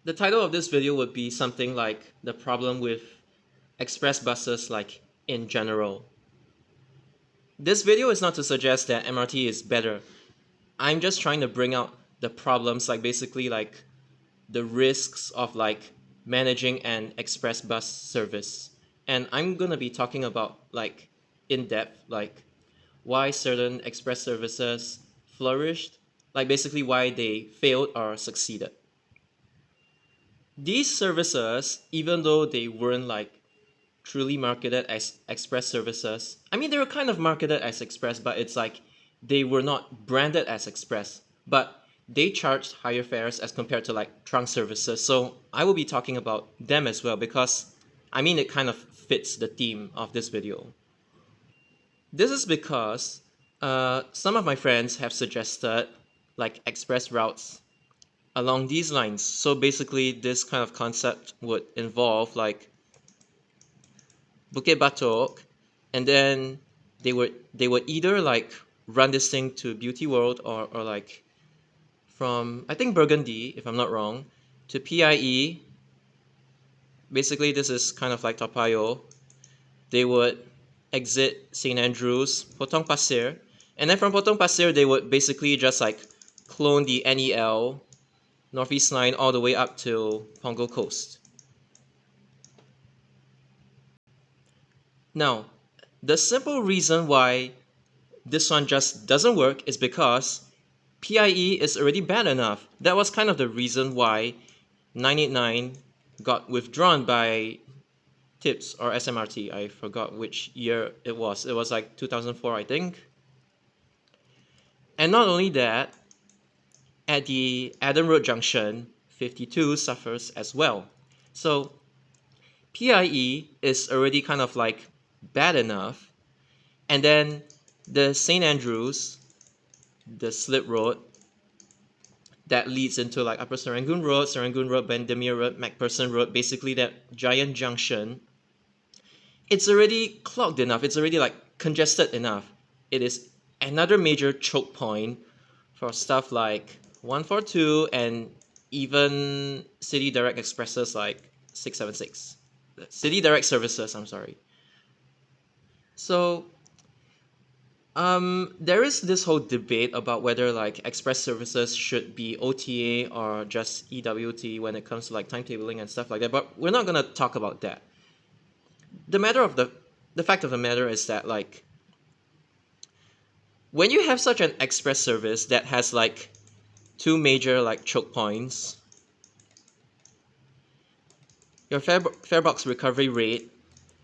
The title of this video would be something like the problem with express buses like in general. This video is not to suggest that MRT is better. I'm just trying to bring out the problems, like basically like the risks of like managing an express bus service. And I'm going to be talking about like in depth like why certain express services flourished, like basically why they failed or succeeded. These services, even though they weren't like truly marketed as express services, I mean, they were kind of marketed as express, but it's like they were not branded as express, but they charged higher fares as compared to like trunk services. So I will be talking about them as well because I mean, it kind of fits the theme of this video. This is because some of my friends have suggested like express routes along these lines. So basically, this kind of concept would involve like Bukit Batok, and then they would either like run this thing to Beauty World or like from I think Burgundy, if I'm not wrong, to PIE. Basically, this is kind of like Toa Payoh. They would exit St. Andrews, Potong Pasir, and then from Potong Pasir they would basically just like clone the NEL Northeast Line all the way up to Punggol Coast. Now, the simple reason why this one just doesn't work is because PIE is already bad enough. That was kind of the reason why 989 got withdrawn by TIPS or SMRT. I forgot which year it was. It was like 2004, I think. And not only that, at the Adam Road Junction, 52 suffers as well. So PIE is already kind of like bad enough. And then the St. Andrews, the slip road that leads into like Upper Serangoon Road, Bendemeer Road, MacPherson Road, basically that giant junction, it's already clogged enough. It's already like congested enough. It is another major choke point for stuff like 142 and even City Direct Expresses like 676. City Direct Services, I'm sorry. So there is this whole debate about whether like express services should be OTA or just EWT when it comes to like timetabling and stuff like that. But we're not gonna talk about that. The fact of the matter is that like when you have such an express service that has like two major like choke points, your fare box recovery rate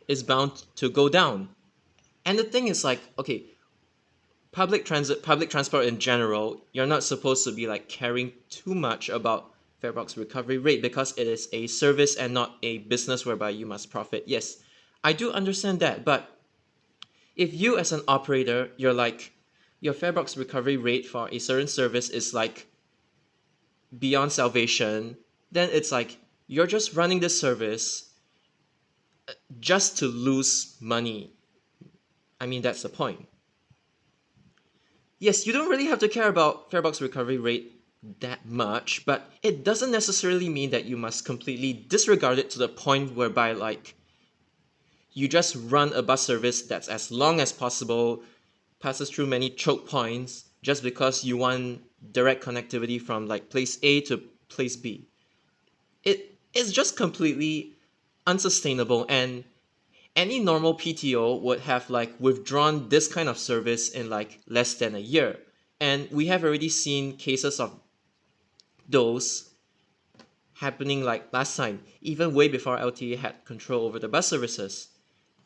is bound to go down. And the thing is like, okay, public transport in general, you're not supposed to be like caring too much about fare box recovery rate because it is a service and not a business whereby you must profit. Yes, I do understand that, but if you as an operator, you're like your fare box recovery rate for a certain service is like beyond salvation, then it's like you're just running this service just to lose money. I mean, that's the point. Yes, you don't really have to care about fare box recovery rate that much, but it doesn't necessarily mean that you must completely disregard it to the point whereby like you just run a bus service that's as long as possible, passes through many choke points just because you want direct connectivity from like place A to place B. It is just completely unsustainable, and any normal PTO would have like withdrawn this kind of service in like less than a year. And we have already seen cases of those happening like last time, even way before LTA had control over the bus services.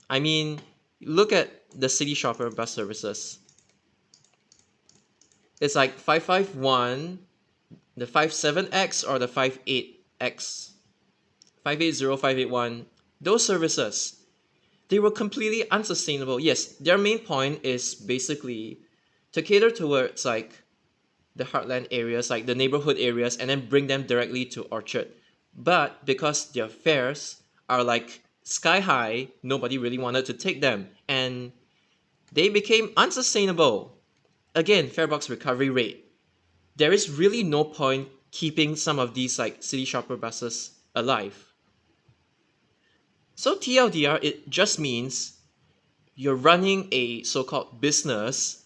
I mean, look at the City Shopper bus services. It's like 551, the 57X or the 58X, 580, 581. Those services, they were completely unsustainable. Yes, their main point is basically to cater towards like the heartland areas, like the neighborhood areas, and then bring them directly to Orchard. But because their fares are like sky high, nobody really wanted to take them, and they became unsustainable. Again, fare box recovery rate. There is really no point keeping some of these like city shopper buses alive. So TLDR, it just means you're running a so-called business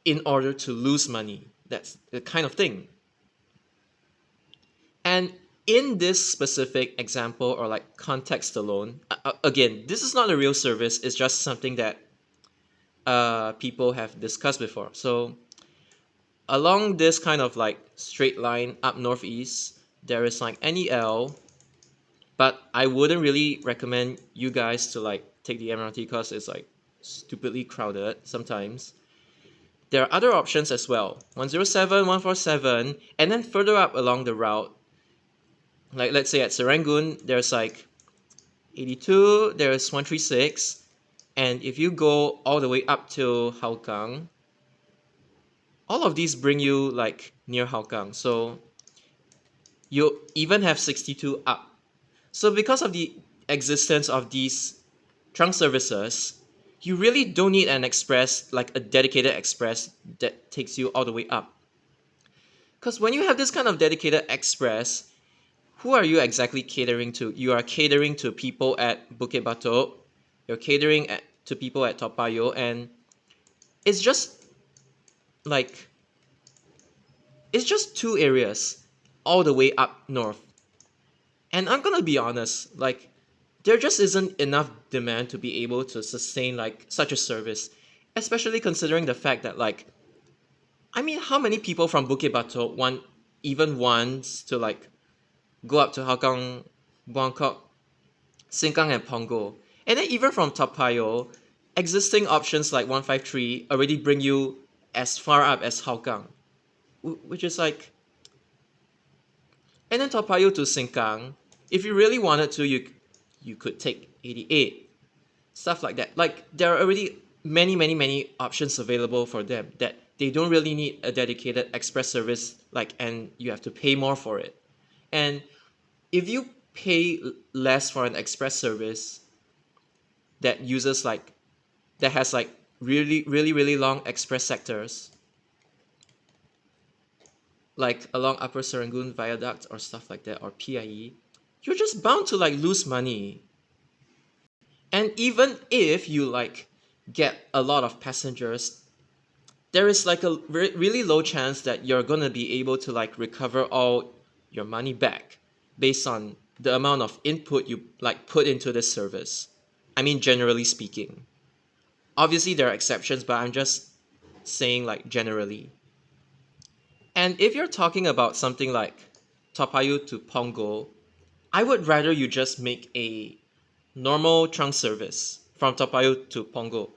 in order to lose money. That's the kind of thing. And in this specific example or like context alone, again, this is not a real service. It's just something that people have discussed before. So along this kind of like straight line up northeast, there is like NEL, but I wouldn't really recommend you guys to like take the MRT because it's like stupidly crowded sometimes. There are other options as well, 107, 147, and then further up along the route, like let's say at Serangoon, there's like 82, there's 136, and if you go all the way up to Hougang, all of these bring you like near Hougang. So you even have 62 up. So because of the existence of these trunk services, you really don't need an express, like a dedicated express that takes you all the way up. Because when you have this kind of dedicated express, who are you exactly catering to? You are catering to people at Bukit Batok, you're catering to people at Toa Payoh, and it's just like, it's just two areas all the way up north. And I'm gonna be honest, like, there just isn't enough demand to be able to sustain like such a service, especially considering the fact that like, I mean, how many people from Bukit Batok even wants to like go up to Hougang, Buangkok, Sengkang, and Punggol, and then even from Toa Payoh, existing options like 153 already bring you as far up as Hougang, which is like, and then Toa Payoh to Sengkang, if you really wanted to, you could take 88, stuff like that. Like there are already many options available for them that they don't really need a dedicated express service, like, and you have to pay more for it. And if you pay less for an express service that uses like, that has like really long express sectors, like along Upper Serangoon Viaduct or stuff like that, or PIE, you're just bound to like lose money. And even if you like get a lot of passengers, there is like a really low chance that you're gonna be able to like recover all your money back based on the amount of input you like put into this service. I mean, generally speaking. Obviously, there are exceptions, but I'm just saying like generally. And if you're talking about something like Toa Payoh to Punggol, I would rather you just make a normal trunk service from Toa Payoh to Punggol.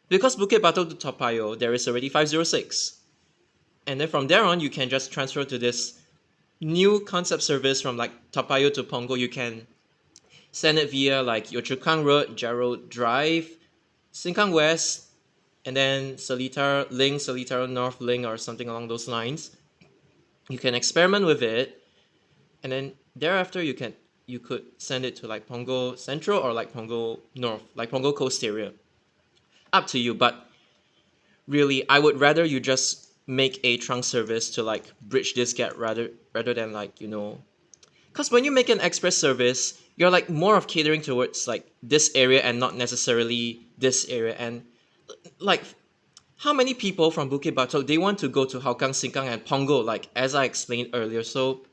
Because Bukit Batok to Toa Payoh, there is already 506. And then from there on, you can just transfer to this new concept service from like Toa Payoh to Punggol. You can send it via like Yio Chu Kang Road, Gerald Drive, Sengkang West, and then Seletar North Link, or something along those lines. You can experiment with it, and then thereafter you could send it to like Punggol Central or like Punggol North, like Punggol Coast area. Up to you, but really, I would rather you just make a trunk service to like bridge this gap rather than like, because when you make an express service, you're like more of catering towards like this area and not necessarily this area. And like, how many people from Bukit Batok, they want to go to Hougang, Sengkang, and Punggol, like as I explained earlier. So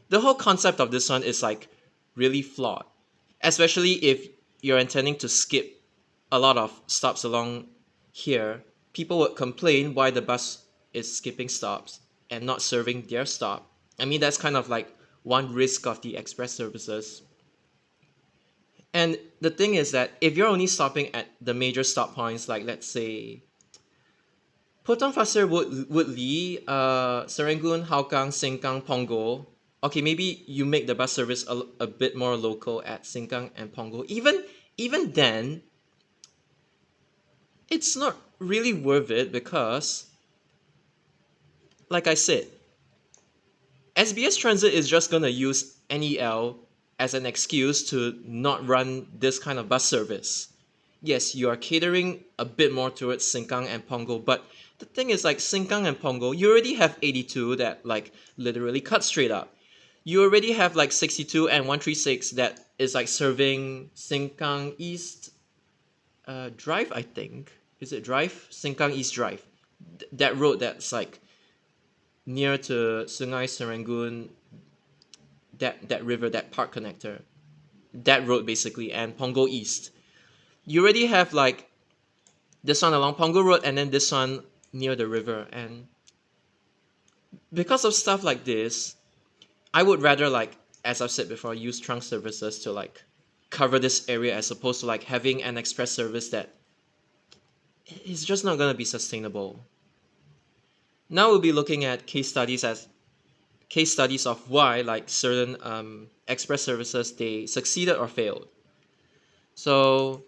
the whole concept of this one is like really flawed, especially if you're intending to skip a lot of stops along here. People would complain why the bus is skipping stops and not serving their stop. I mean, that's kind of like one risk of the express services. And the thing is that if you're only stopping at the major stop points, like let's say Potong Pasir, Woodley, Serangoon, Hougang, Sengkang, Punggol. Okay, maybe you make the bus service a bit more local at Sengkang and Punggol. Even then, it's not really worth it because, like I said, SBS Transit is just gonna use NEL as an excuse to not run this kind of bus service. Yes, you are catering a bit more towards Sengkang and Punggol, but the thing is like Sengkang and Punggol, you already have 82 that like literally cut straight up. You already have like 62 and 136 that is like serving Sengkang East Drive, I think. Is it Drive? Sengkang East Drive. That road that's like near to Sungai Serangoon, that river, that park connector. That road basically, and Punggol East. You already have like this one along Punggol Road and then this one near the river. And because of stuff like this, I would rather like, as I've said before, use trunk services to like cover this area as opposed to like having an express service that is just not gonna be sustainable. Now we'll be looking at case studies of why like certain express services they succeeded or failed. So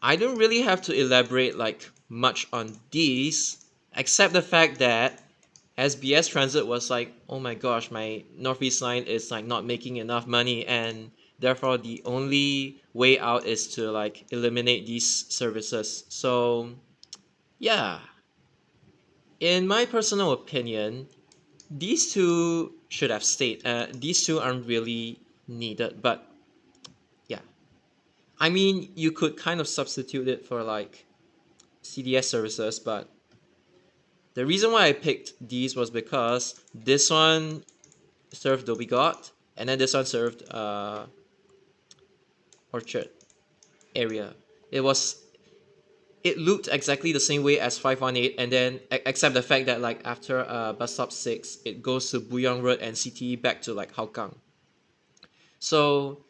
I don't really have to elaborate like much on these, except the fact that SBS Transit was like, oh my gosh, my Northeast line is like not making enough money, and therefore the only way out is to like eliminate these services. So yeah, in my personal opinion, these two should have stayed. These two aren't really needed, but yeah. I mean, you could kind of substitute it for like CDS services, but the reason why I picked these was because this one served Dhoby Ghat, and then this one served Orchard area. It was it looped exactly the same way as 518, and then except the fact that like after bus stop 6, it goes to Buyong Road and CTE back to like Hougang. So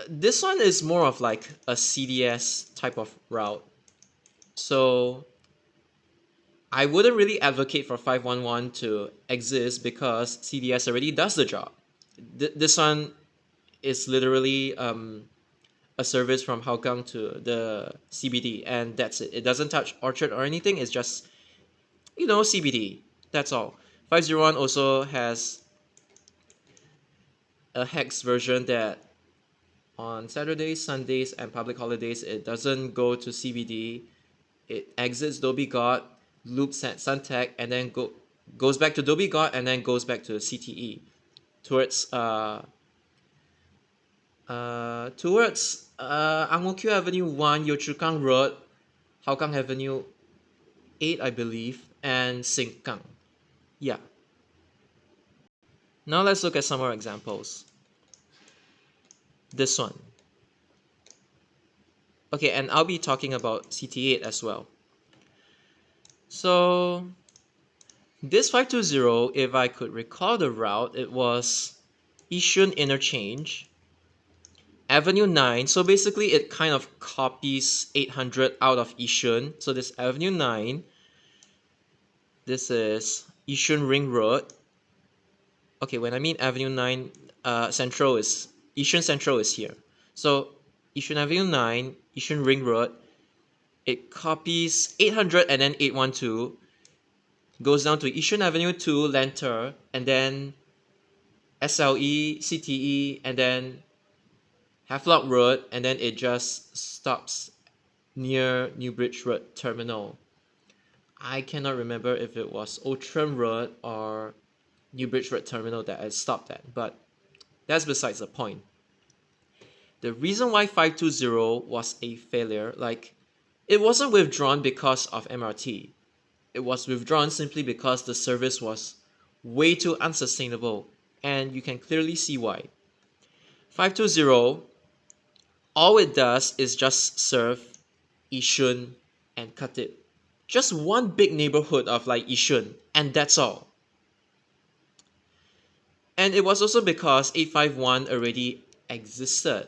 this one is more of like a CDS type of route. So I wouldn't really advocate for 511 to exist because CDS already does the job. This one is literally a service from Hougang to the CBD, and that's it. It doesn't touch Orchard or anything. It's just, CBD. That's all. 501 also has a hex version that on Saturdays, Sundays, and public holidays, it doesn't go to CBD. It exits Dhoby Ghat, loops at Suntec, and then goes back to Dhoby Ghat, and then goes back to CTE towards Ang Mo Kio Avenue 1, Yio Chu Kang Road, Hougang Avenue 8, I believe, and Sengkang. Yeah. Now let's look at some more examples. This one. Okay, and I'll be talking about CT8 as well. So this 520, if I could recall the route, it was Yishun Interchange, Avenue 9. So basically it kind of copies 800 out of Yishun. So this Avenue 9, this is Yishun Ring Road. Okay, when I mean Avenue 9, Yishun Central is here. So Yishun Avenue 9, Yishun Ring Road, it copies 800 and then 812, goes down to Yishun Avenue 2, Lantern, and then SLE, CTE, and then Havelock Road, and then it just stops near New Bridge Road Terminal. I cannot remember if it was Outram Road or New Bridge Road Terminal that I stopped at, but that's besides the point. The reason why 520 was a failure, like, it wasn't withdrawn because of MRT. It was withdrawn simply because the service was way too unsustainable, and you can clearly see why. 520, all it does is just serve Yishun and Khatib. Just one big neighborhood of like Yishun, and that's all. And it was also because 851 already existed.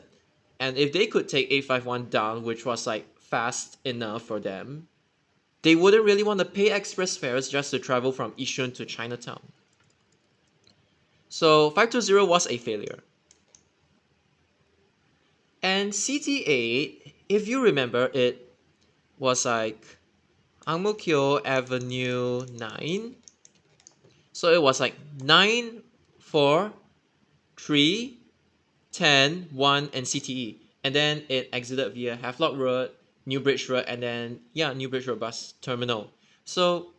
And if they could take 851 down, which was like fast enough for them, they wouldn't really want to pay express fares just to travel from Yishun to Chinatown. So 520 was a failure. And CT8, if you remember, it was like Ang Mo Kio Avenue 9. So it was like 9, 4, 3, 10, 1, and CTE. And then it exited via Havelock Road, New Bridge Road, and then yeah, New Bridge Road bus terminal. So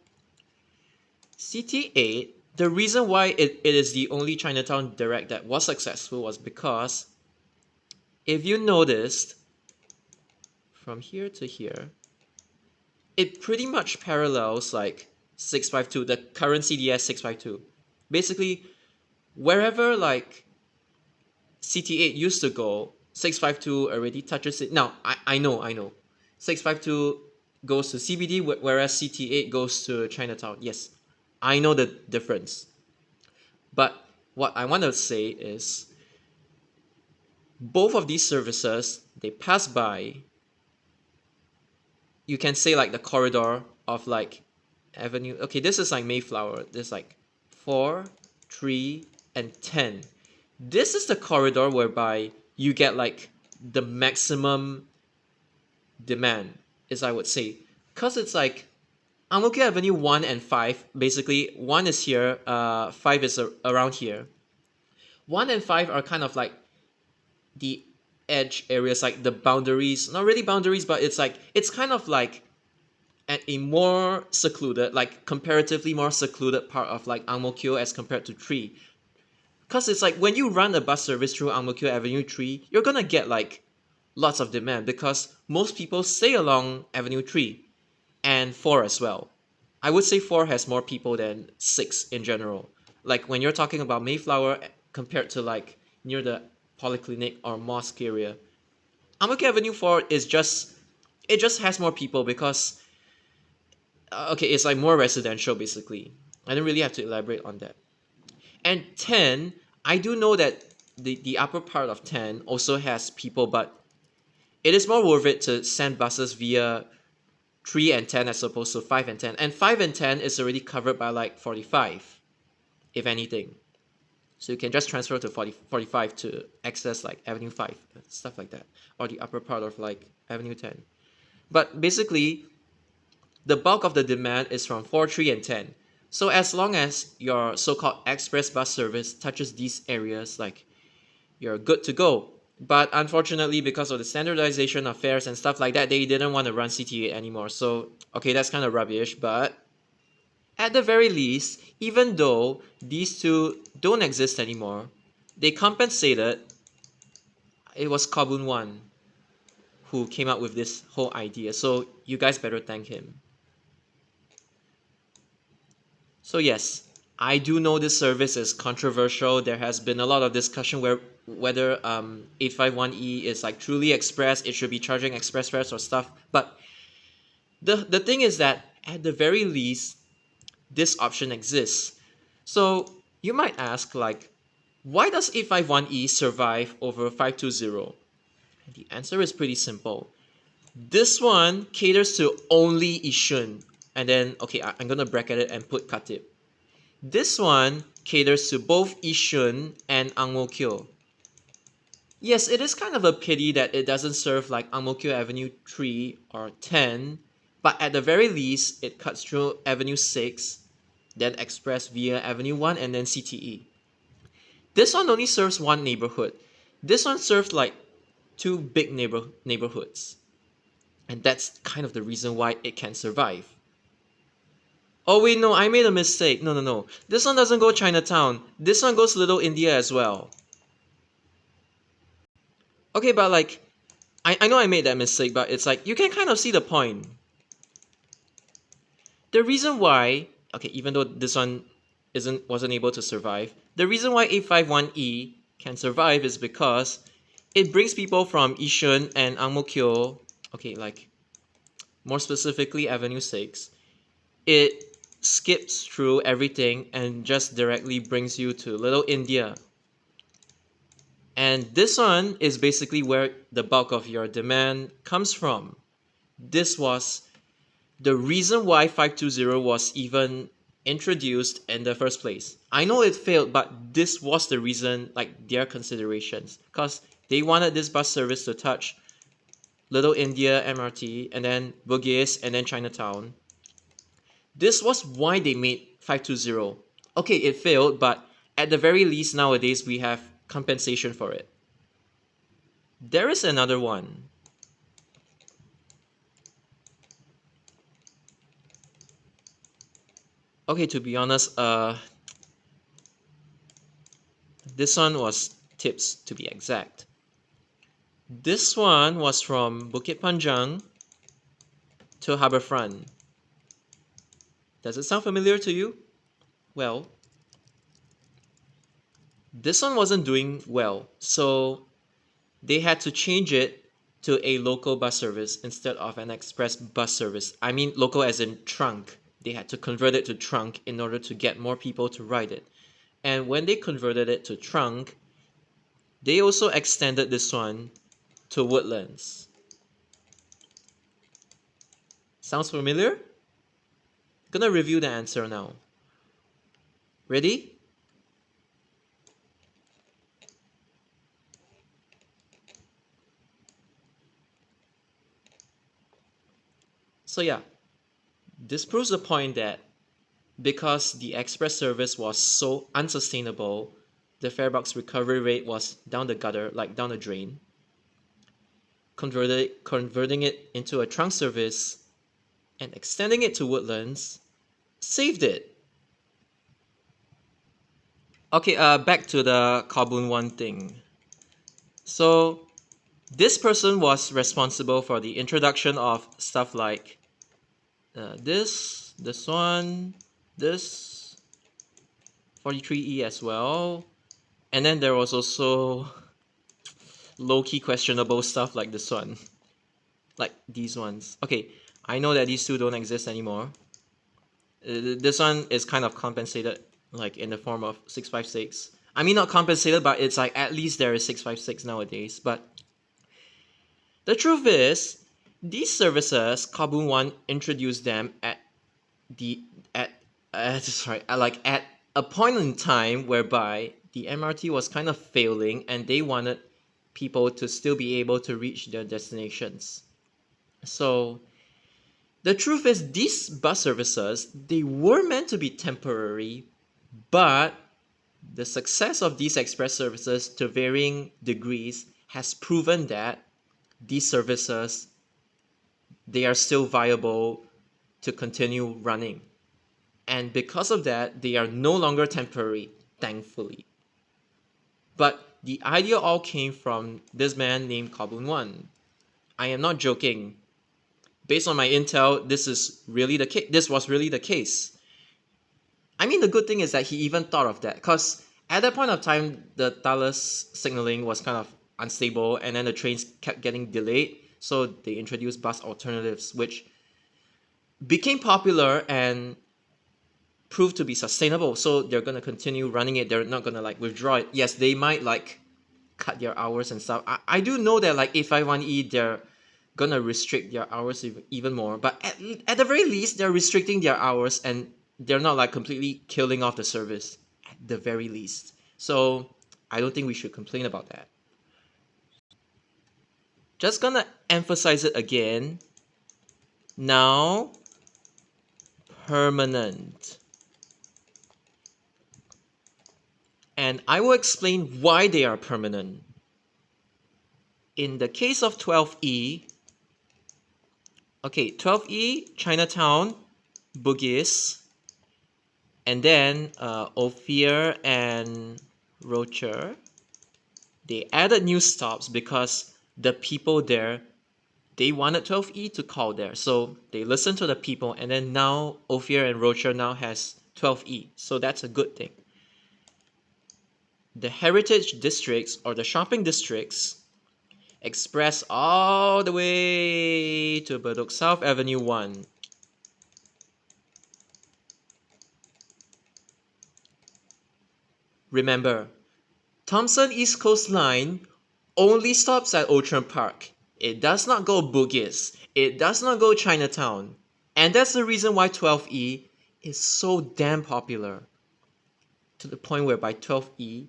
CT8, the reason why it is the only Chinatown direct that was successful was because if you noticed from here to here, it pretty much parallels like 652, the current CDS 652. Basically, wherever like CT8 used to go, 652 already touches it. Now, I know. 652 goes to CBD, whereas CT8 goes to Chinatown. Yes, I know the difference. But what I want to say is both of these services, they pass by, you can say like the corridor of like Avenue. Okay, this is like Mayflower. There's like 4, 3, and 10. This is the corridor whereby you get like the maximum demand, as I would say. Because it's like Ang Mo Kio Avenue 1 and 5, basically 1 is here, 5 is around here. 1 and 5 are kind of like the edge areas, like the boundaries, not really boundaries, but it's kind of like at a more secluded, like comparatively more secluded part of like Ang Mo Kio as compared to 3. Because it's like when you run a bus service through Ang Mo Kio Avenue 3, you're gonna get like lots of demand because most people stay along Avenue 3 and 4 as well. I would say 4 has more people than 6 in general. Like when you're talking about Mayflower compared to like near the polyclinic or mosque area, Ang Mo Kio Avenue 4 is just, it just has more people because okay, it's like more residential basically. I don't really have to elaborate on that. And 10, I do know that the upper part of 10 also has people, but it is more worth it to send buses via 3 and 10 as opposed to 5 and 10. And 5 and 10 is already covered by like 45, if anything. So you can just transfer to 45 to access like Avenue 5, stuff like that, or the upper part of like Avenue 10. But basically, the bulk of the demand is from 4, 3, and 10. So as long as your so-called express bus service touches these areas, like you're good to go. But unfortunately, because of the standardization of fares and stuff like that, they didn't want to run CTA anymore. So okay, that's kind of rubbish. But at the very least, even though these two don't exist anymore, they compensated. It was Kobun One who came up with this whole idea. So you guys better thank him. So yes, I do know this service is controversial. There has been a lot of discussion whether 851E is like truly express, it should be charging express fares or stuff. But the thing is that at the very least, this option exists. So you might ask like, why does 851E survive over 520? The answer is pretty simple. This one caters to only Yishun. And then, okay, I'm gonna bracket it and put Khatib. This one caters to both Yishun and Ang Mo Kio. Yes, it is kind of a pity that it doesn't serve like Ang Mo Kio Avenue 3 or 10, but at the very least, it cuts through Avenue 6, then express via Avenue 1 and then CTE. This one only serves one neighborhood. This one serves like two big neighborhoods. And that's kind of the reason why it can survive. Oh wait, no, I made a mistake. No. This one doesn't go Chinatown. This one goes Little India as well. Okay, but like, I know I made that mistake, but it's like, you can kind of see the point. The reason why, okay, even though this one wasn't able to survive, the reason why 851E can survive is because it brings people from Yishun and Ang Mo Kio, okay, like, more specifically Avenue 6. It skips through everything and just directly brings you to Little India. And this one is basically where the bulk of your demand comes from. This was the reason why 520 was even introduced in the first place. I know it failed, but this was the reason, like their considerations, because they wanted this bus service to touch Little India MRT and then Bugis and then Chinatown. This was why they made 520. Okay, it failed, but at the very least nowadays we have compensation for it. There is another one. Okay, to be honest, this one was tips to be exact. This one was from Bukit Panjang to Harbourfront. Does it sound familiar to you? Well, this one wasn't doing well, so they had to change it to a local bus service instead of an express bus service. I mean, local as in trunk. They had to convert it to trunk in order to get more people to ride it. And when they converted it to trunk, they also extended this one to Woodlands. Sounds familiar? Gonna review the answer now. Ready? So yeah, this proves the point that because the express service was so unsustainable, the fare box recovery rate was down the gutter, like down the drain. Converting it into a trunk service and extending it to Woodlands saved it. Okay, back to the Kowloon one thing. So this person was responsible for the introduction of stuff like this one, this 43E as well. And then there was also low-key questionable stuff like this one. Like these ones. Okay, I know that these two don't exist anymore. This one is kind of compensated like in the form of 656. I mean not compensated, but it's like at least there is 656 nowadays. But the truth is, these services, Kowloon One introduced them the at like at a point in time whereby the MRT was kind of failing and they wanted people to still be able to reach their destinations. So the truth is these bus services they were meant to be temporary, but the success of these express services to varying degrees has proven that these services they are still viable to continue running. And because of that, they are no longer temporary, thankfully. But the idea all came from this man named Kowloon One. I am not joking. Based on my intel, this was really the case. I mean, the good thing is that he even thought of that, because at that point of time, the Thales signaling was kind of unstable, and then the trains kept getting delayed. So they introduced bus alternatives, which became popular and proved to be sustainable. So they're gonna continue running it. They're not gonna like withdraw it. Yes, they might like cut their hours and stuff. I do know that like A51E they're gonna restrict their hours even more. But at the very least, they're restricting their hours and they're not like completely killing off the service at the very least. So I don't think we should complain about that. Just gonna emphasize it again. Now, permanent. And I will explain why they are permanent. In the case of 12E, okay, 12E, Chinatown, Bugis, and then Ophir and Rocher, they added new stops because the people there, they wanted 12E to call there. So they listened to the people, and then now Ophir and Rocher now has 12E. So that's a good thing. The heritage districts or the shopping districts express all the way to Bedok South Avenue 1. Remember, Thomson East Coast Line only stops at Outram Park. It does not go Bugis. It does not go Chinatown. And that's the reason why 12E is so damn popular. To the point where by 12E,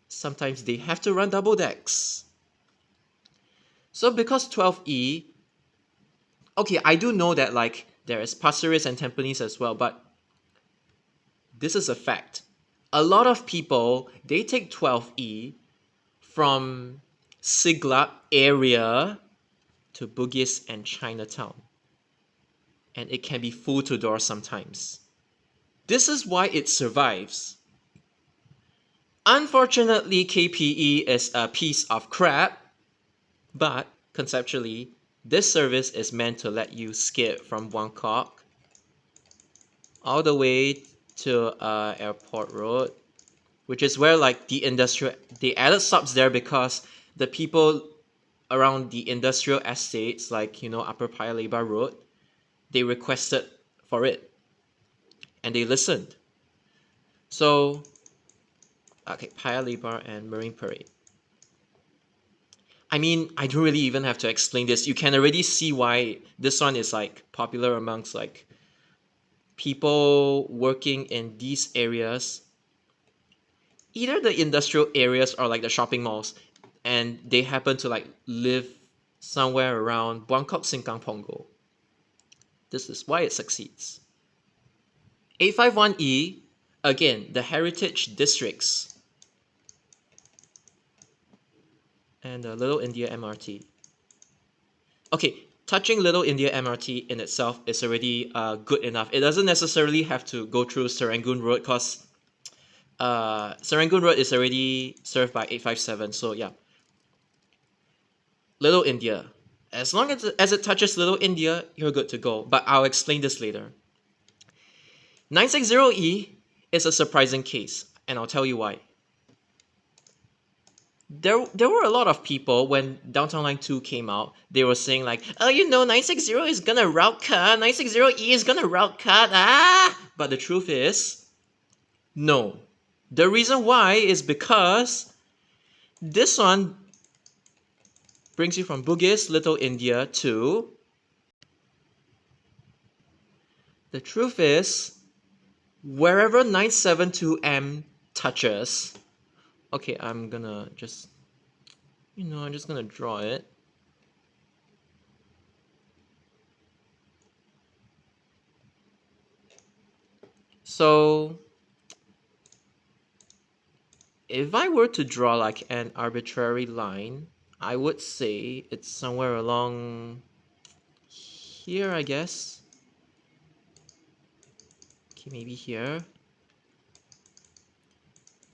sometimes they have to run double decks. So because 12E, okay, I do know that like there is Pasir Ris and Tampines as well, but this is a fact. A lot of people, they take 12E from Siglap area to Bugis and Chinatown. And it can be full to door sometimes. This is why it survives. Unfortunately, KPE is a piece of crap, but conceptually, this service is meant to let you skip from Buangkok all the way to Airport Road, which is where like they added stops there because the people around the industrial estates, like Upper Paya Lebar Road, they requested for it and they listened. So, okay, Paya Lebar and Marine Parade. I mean, I don't really even have to explain this. You can already see why this one is like popular amongst like people working in these areas, either the industrial areas or like the shopping malls, and they happen to like live somewhere around Buangkok Sengkang Punggol. This is why it succeeds. 851E, again, the heritage districts and the Little India MRT. Okay, touching Little India MRT in itself is already good enough. It doesn't necessarily have to go through Serangoon Road because Serangoon Road is already served by 857. So yeah, Little India. As long as it touches Little India, you're good to go. But I'll explain this later. 960E is a surprising case, and I'll tell you why. There were a lot of people when Downtown Line 2 came out, they were saying like, oh, 960 is gonna route cut, 960E is gonna route cut, But the truth is, no. The reason why is because this one brings you from Bugis, Little India to... The truth is, wherever 972M touches... Okay, I'm gonna just... I'm just gonna draw it. So, if I were to draw like an arbitrary line, I would say it's somewhere along here, I guess. Okay, maybe here.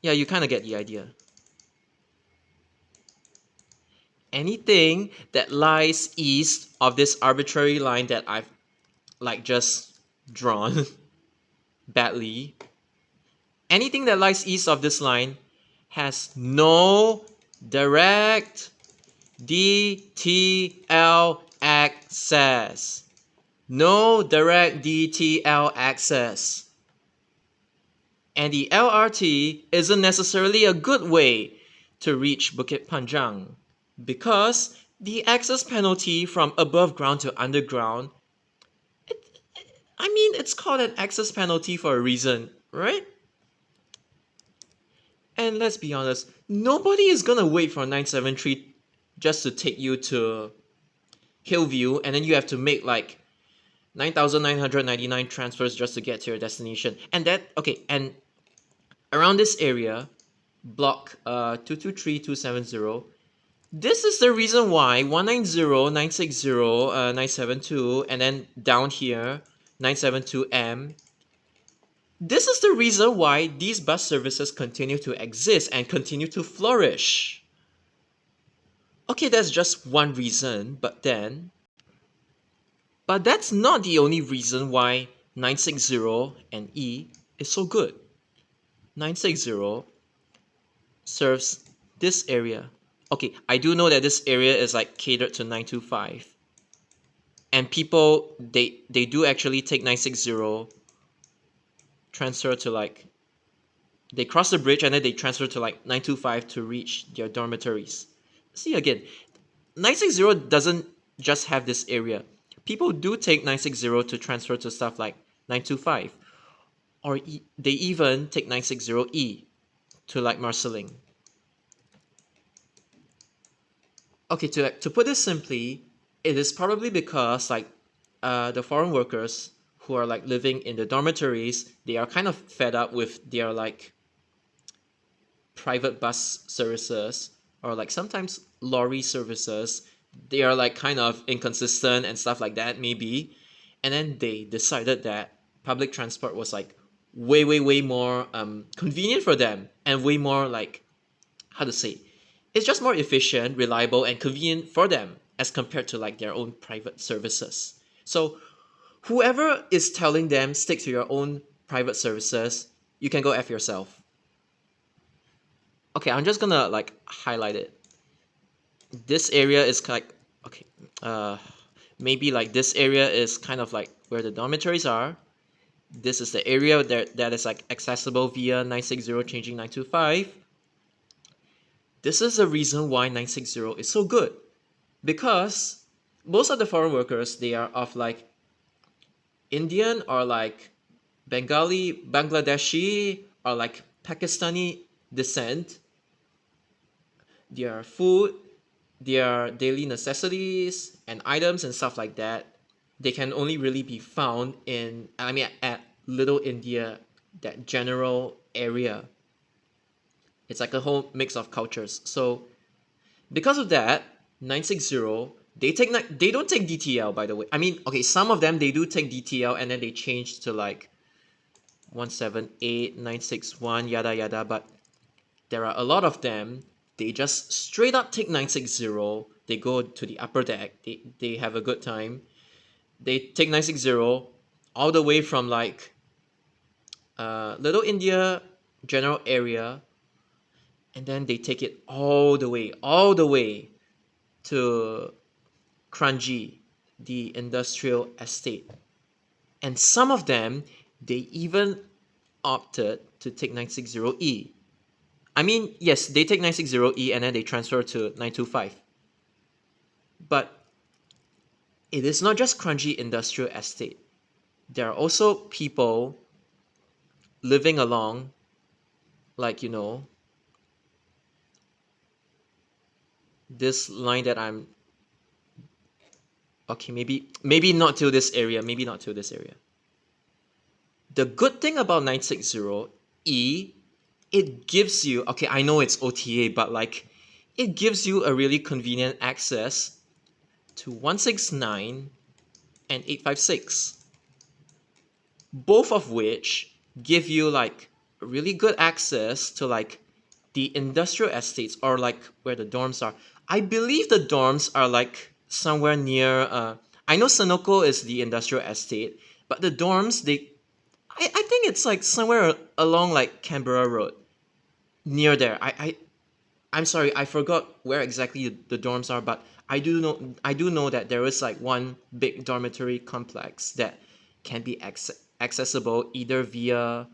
Yeah, you kind of get the idea. Anything that lies east of this arbitrary line that I've like just drawn badly, anything that lies east of this line has no direct DTL access. No direct DTL access. And the LRT isn't necessarily a good way to reach Bukit Panjang because the access penalty from above ground to underground, it's called an access penalty for a reason, right? And let's be honest, nobody is gonna wait for 973 just to take you to Hillview and then you have to make like 9,999 transfers just to get to your destination. And and around this area, block 223270, this is the reason why 190, 960, 972, and then down here, 972M. This is the reason why these bus services continue to exist and continue to flourish. Okay, that's just one reason, but that's not the only reason why 960 and E is so good. 960 serves this area. Okay, I do know that this area is like catered to 925. And people, they do actually take 960, transfer to like, they cross the bridge and then they transfer to like 925 to reach their dormitories. See again, 960 doesn't just have this area. People do take 960 to transfer to stuff like 925. Or they even take 960E to like Marsiling. Okay, to put this simply, it is probably because like the foreign workers who are like living in the dormitories, they are kind of fed up with their like private bus services or like sometimes lorry services. They are like kind of inconsistent and stuff like that maybe. And then they decided that public transport was like way more convenient for them, and way more like, how to say, it's just more efficient, reliable, and convenient for them as compared to like their own private services. So whoever is telling them stick to your own private services, you can go F yourself. Okay, I'm just gonna like highlight it. This area is like, okay, uh maybe like this area is kind of like where the dormitories are. This is the area that is like accessible via 960 changing 925. This is the reason why 960 is so good, because most of the foreign workers, they are of like Indian or like Bengali, Bangladeshi, or like Pakistani descent. Their food, their daily necessities and items and stuff like that, they can only really be found in, I mean, at Little India, that general area. It's like a whole mix of cultures. So because of that, 960, they don't take DTL, by the way. I mean, okay, some of them they do take DTL and then they change to like 178, 961, yada yada, but there are a lot of them, they just straight up take 960, they go to the upper deck, they have a good time. They take 960 all the way from like Little India general area, and then they take it all the way to Kranji, the industrial estate. And some of them, they even opted to take 960E. I mean, yes, they take 960E and then they transfer to 925. But it is not just Kranji industrial estate. There are also people living along, like, this line that I'm, okay, maybe not to this area, maybe not to this area. The good thing about 960E, it gives you, okay, I know it's OTA, but like, it gives you a really convenient access to 169 and 856, both of which give you like really good access to like the industrial estates, or like where the dorms are. I believe the dorms are like somewhere near, I know Senoko is the industrial estate, but the dorms, I think it's like somewhere along like Canberra Road, near there. I'm sorry, I forgot where exactly the dorms are, but I do know that there is like one big dormitory complex that can be accessible either via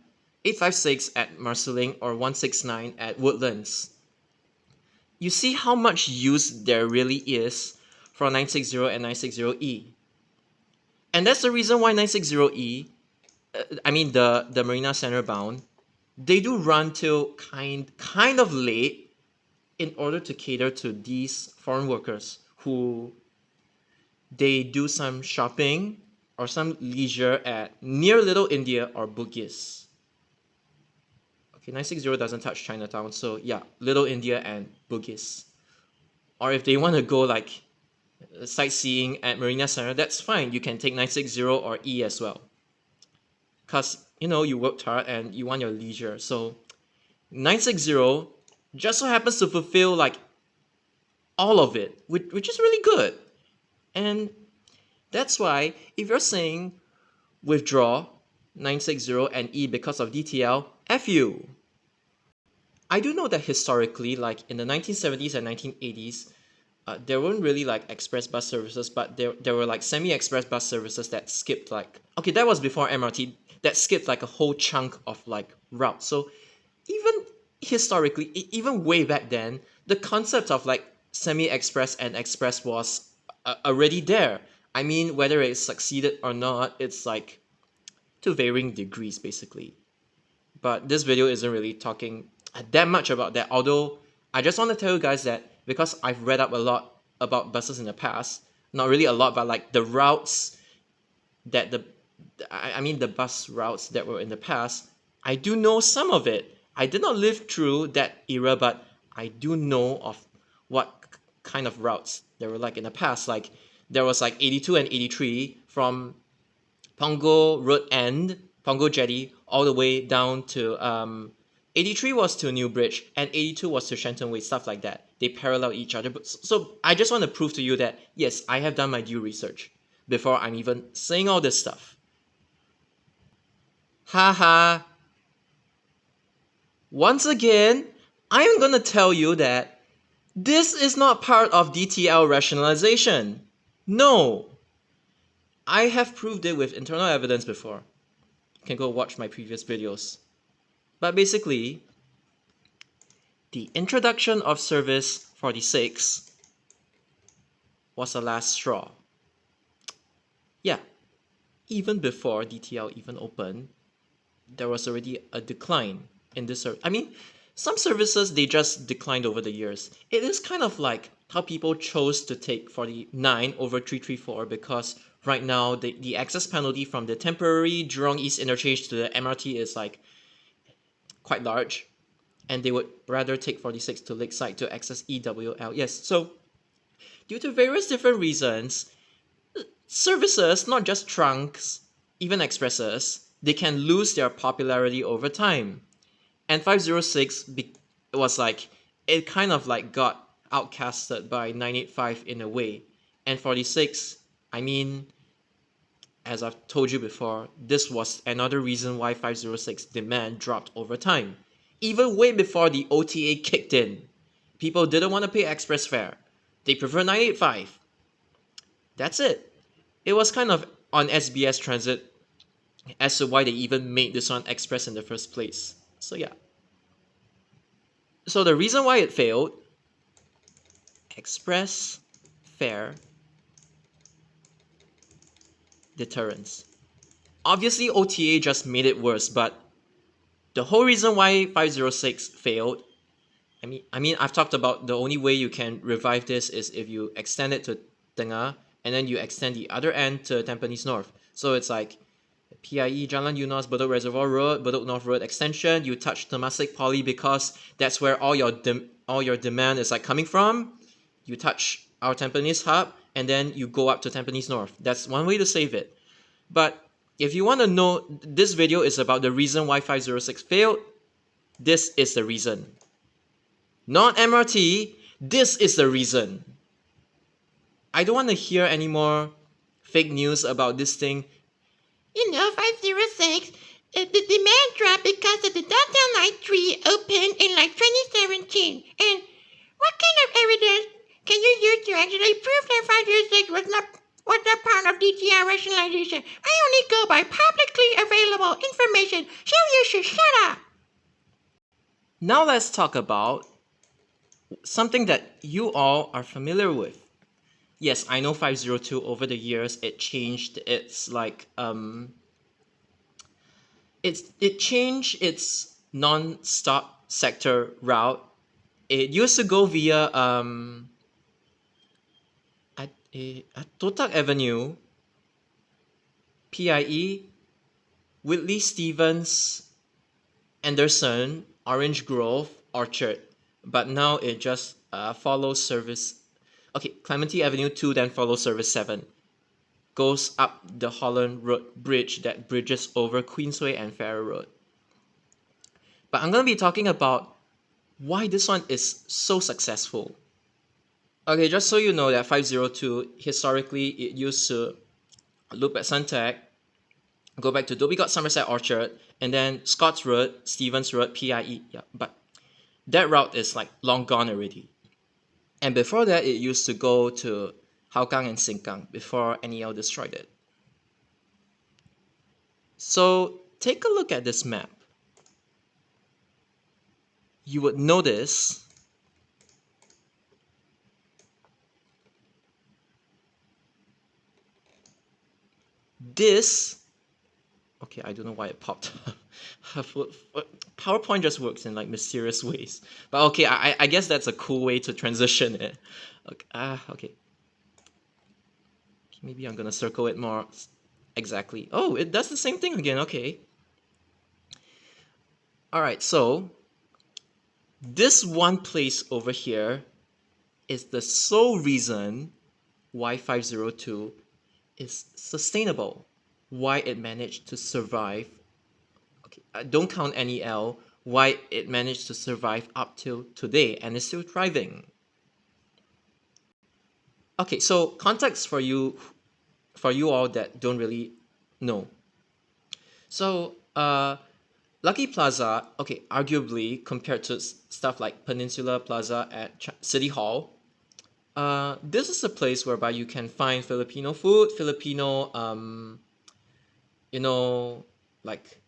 856 at Marsiling or 169 at Woodlands. You see how much use there really is for 960 and 960E. And that's the reason why 960E, I mean the Marina Center bound, they do run till kind of late, in order to cater to these foreign workers who, they do some shopping or some leisure at near Little India or Bugis. Okay, 960 doesn't touch Chinatown, so yeah, Little India and Bugis. Or if they want to go like sightseeing at Marina Center, that's fine. You can take 960 or E as well. Because, you worked hard and you want your leisure. So 960 just so happens to fulfill like all of it, which is really good. And that's why if you're saying withdraw 960 and E because of DTL, F you. I do know that historically, like in the 1970s and 1980s, there weren't really like express bus services, but there were like semi-express bus services that skipped like, okay, that was before MRT, that skipped like a whole chunk of like routes. So even historically, even way back then, the concept of like semi-express and express was already there. I mean, whether it succeeded or not, it's like to varying degrees basically. But this video isn't really talking that much about that, although I just want to tell you guys that because I've read up a lot about buses in the past, not really a lot, but like the routes that I mean the bus routes that were in the past, I do know some of it. I did not live through that era, but I do know of what kind of routes there were like in the past. Like there was like 82 and 83 from Punggol Road End, Punggol Jetty all the way down to 83 was to New Bridge and 82 was to Shenton Way, stuff like that. They parallel each other. So I just want to prove to you that yes, I have done my due research before I'm even saying all this stuff. Haha. Once again, I'm gonna tell you that this is not part of DTL rationalization. No. I have proved it with internal evidence before. You can go watch my previous videos. But basically, the introduction of Service 46 was the last straw. Yeah, even before DTL even opened, there was already a decline in this service. I mean, some services, they just declined over the years. It is kind of like how people chose to take 49 over 334 because right now the access penalty from the temporary Jurong East interchange to the MRT is like quite large, and they would rather take 46 to Lakeside to access EWL. Yes, so due to various different reasons, services, not just trunks, even expresses, they can lose their popularity over time. And 506 was like, it kind of like got outcasted by 985 in a way. And 46, I mean, as I've told you before, this was another reason why 506 demand dropped over time. Even way before the OTA kicked in, people didn't want to pay express fare. They prefer 985. That's it. It was kind of on SBS Transit as to why they even made this one express in the first place. So yeah. So the reason why it failed, express fare deterrence. Obviously OTA just made it worse, but the whole reason why 506 failed, I mean I've talked about the only way you can revive this is if you extend it to Tengah and then you extend the other end to Tampines North. So it's like PIE Jalan Eunos, Bedok Reservoir Road, Bedok North Road extension, you touch Temasek Poly because that's where all your demand is like coming from. You touch our Tampines hub and then you go up to Tampines North. That's one way to save it. But if you want to know, this video is about the reason why 506 failed. This is the reason. Not MRT, this is the reason. I don't want to hear any more fake news about this thing. 506, the demand dropped because of the Downtown Line 3 opened in like 2017. And what kind of evidence can you use to actually prove that 506 was not part of DTR rationalization? I only go by publicly available information, so you should shut up. Now let's talk about something that you all are familiar with. Yes, I know 502 over the years it changed its it changed its non-stop sector route. It used to go via at Totak Avenue, PIE, Whitley Stevens, Anderson, Orange Grove, Orchard. But now it just follows service. Okay, Clementi Avenue 2 then follows service 7. Goes up the Holland Road bridge that bridges over Queensway and Farrer Road. But I'm going to be talking about why this one is so successful. Okay, just so you know that 502, historically, it used to loop at Suntec, go back to Dhoby Ghaut Somerset Orchard, and then Scotts Road, Stevens Road, PIE. Yeah, but that route is like long gone already. And before that, it used to go to Hougang and Sengkang before NEL destroyed it. So take a look at this map. You would notice this. Okay, I don't know why it popped. PowerPoint just works in like mysterious ways. But okay, I guess that's a cool way to transition it. Okay. Maybe I'm gonna circle it more exactly. Oh, it does the same thing again. Okay. All right, so this one place over here is the sole reason why 502 is sustainable, why it managed to survive don't count any L, why it managed to survive up till today and is still thriving. Okay, so context for you all that don't really know. So Lucky Plaza, okay, arguably compared to stuff like Peninsula Plaza at City Hall, this is a place whereby you can find Filipino food, Filipino, you know, like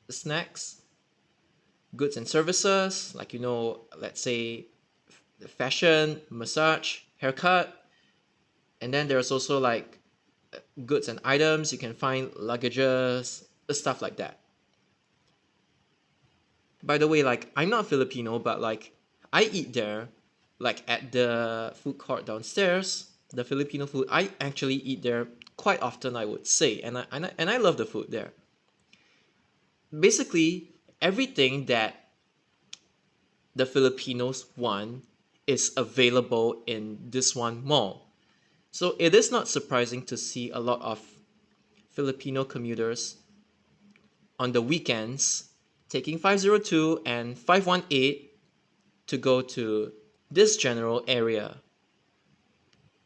snacks, goods and services, like, let's say fashion, massage, haircut, and then there's also like goods and items. You can find luggages, stuff like that. By the way, like, I'm not Filipino, but like, I eat there, like at the food court downstairs, the Filipino food. I actually eat there quite often, I would say, and I love the food there. Basically, everything that the Filipinos want is available in this one mall. So it is not surprising to see a lot of Filipino commuters on the weekends taking 502 and 518 to go to this general area.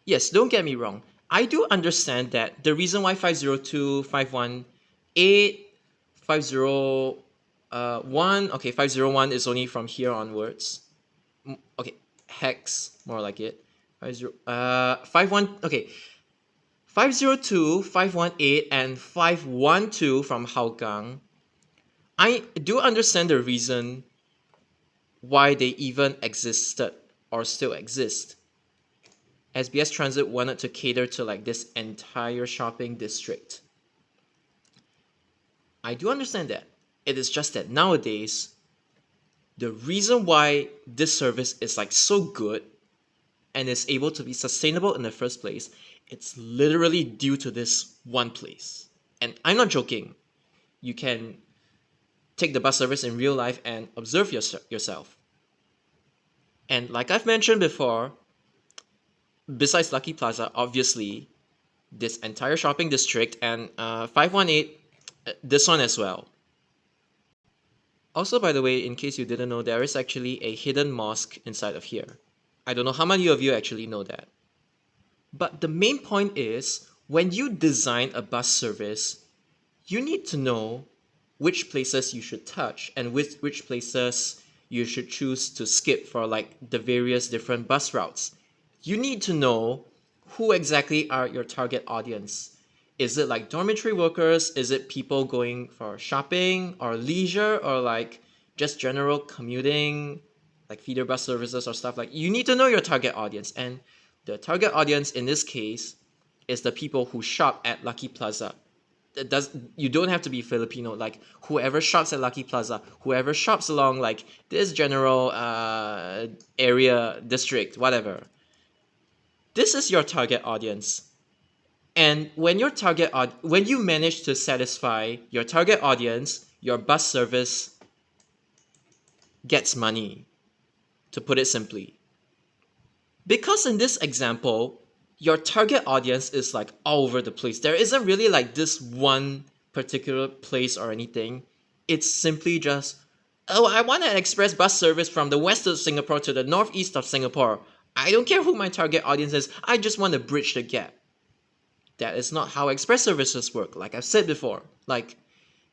Yes, don't get me wrong. I do understand that the reason why 502, 518, 501, okay, 501 is only from here onwards. Okay, hex, more like it. 51, okay. 502, 518, and 512 from Hougang. I do understand the reason why they even existed or still exist. SBS Transit wanted to cater to like this entire shopping district. I do understand that. It is just that nowadays, the reason why this service is like so good and is able to be sustainable in the first place, it's literally due to this one place. And I'm not joking. You can take the bus service in real life and observe yourself. And like I've mentioned before, besides Lucky Plaza, obviously, this entire shopping district and 518, this one as well. Also, by the way, in case you didn't know, there is actually a hidden mosque inside of here. I don't know how many of you actually know that. But the main point is, when you design a bus service, you need to know which places you should touch and which places you should choose to skip for like the various different bus routes. You need to know who exactly are your target audience. Is it like dormitory workers? Is it people going for shopping or leisure or like just general commuting, like feeder bus services or stuff like? You need to know your target audience, and the target audience in this case is the people who shop at Lucky Plaza. It does You don't have to be Filipino. Like whoever shops at Lucky Plaza, whoever shops along like this general area district, whatever. This is your target audience. And when you manage to satisfy your target audience, your bus service gets money, to put it simply. Because in this example, your target audience is like all over the place. There isn't really like this one particular place or anything. It's simply just, oh, I want an express bus service from the west of Singapore to the northeast of Singapore. I don't care who my target audience is. I just want to bridge the gap. That is not how express services work. Like I've said before, like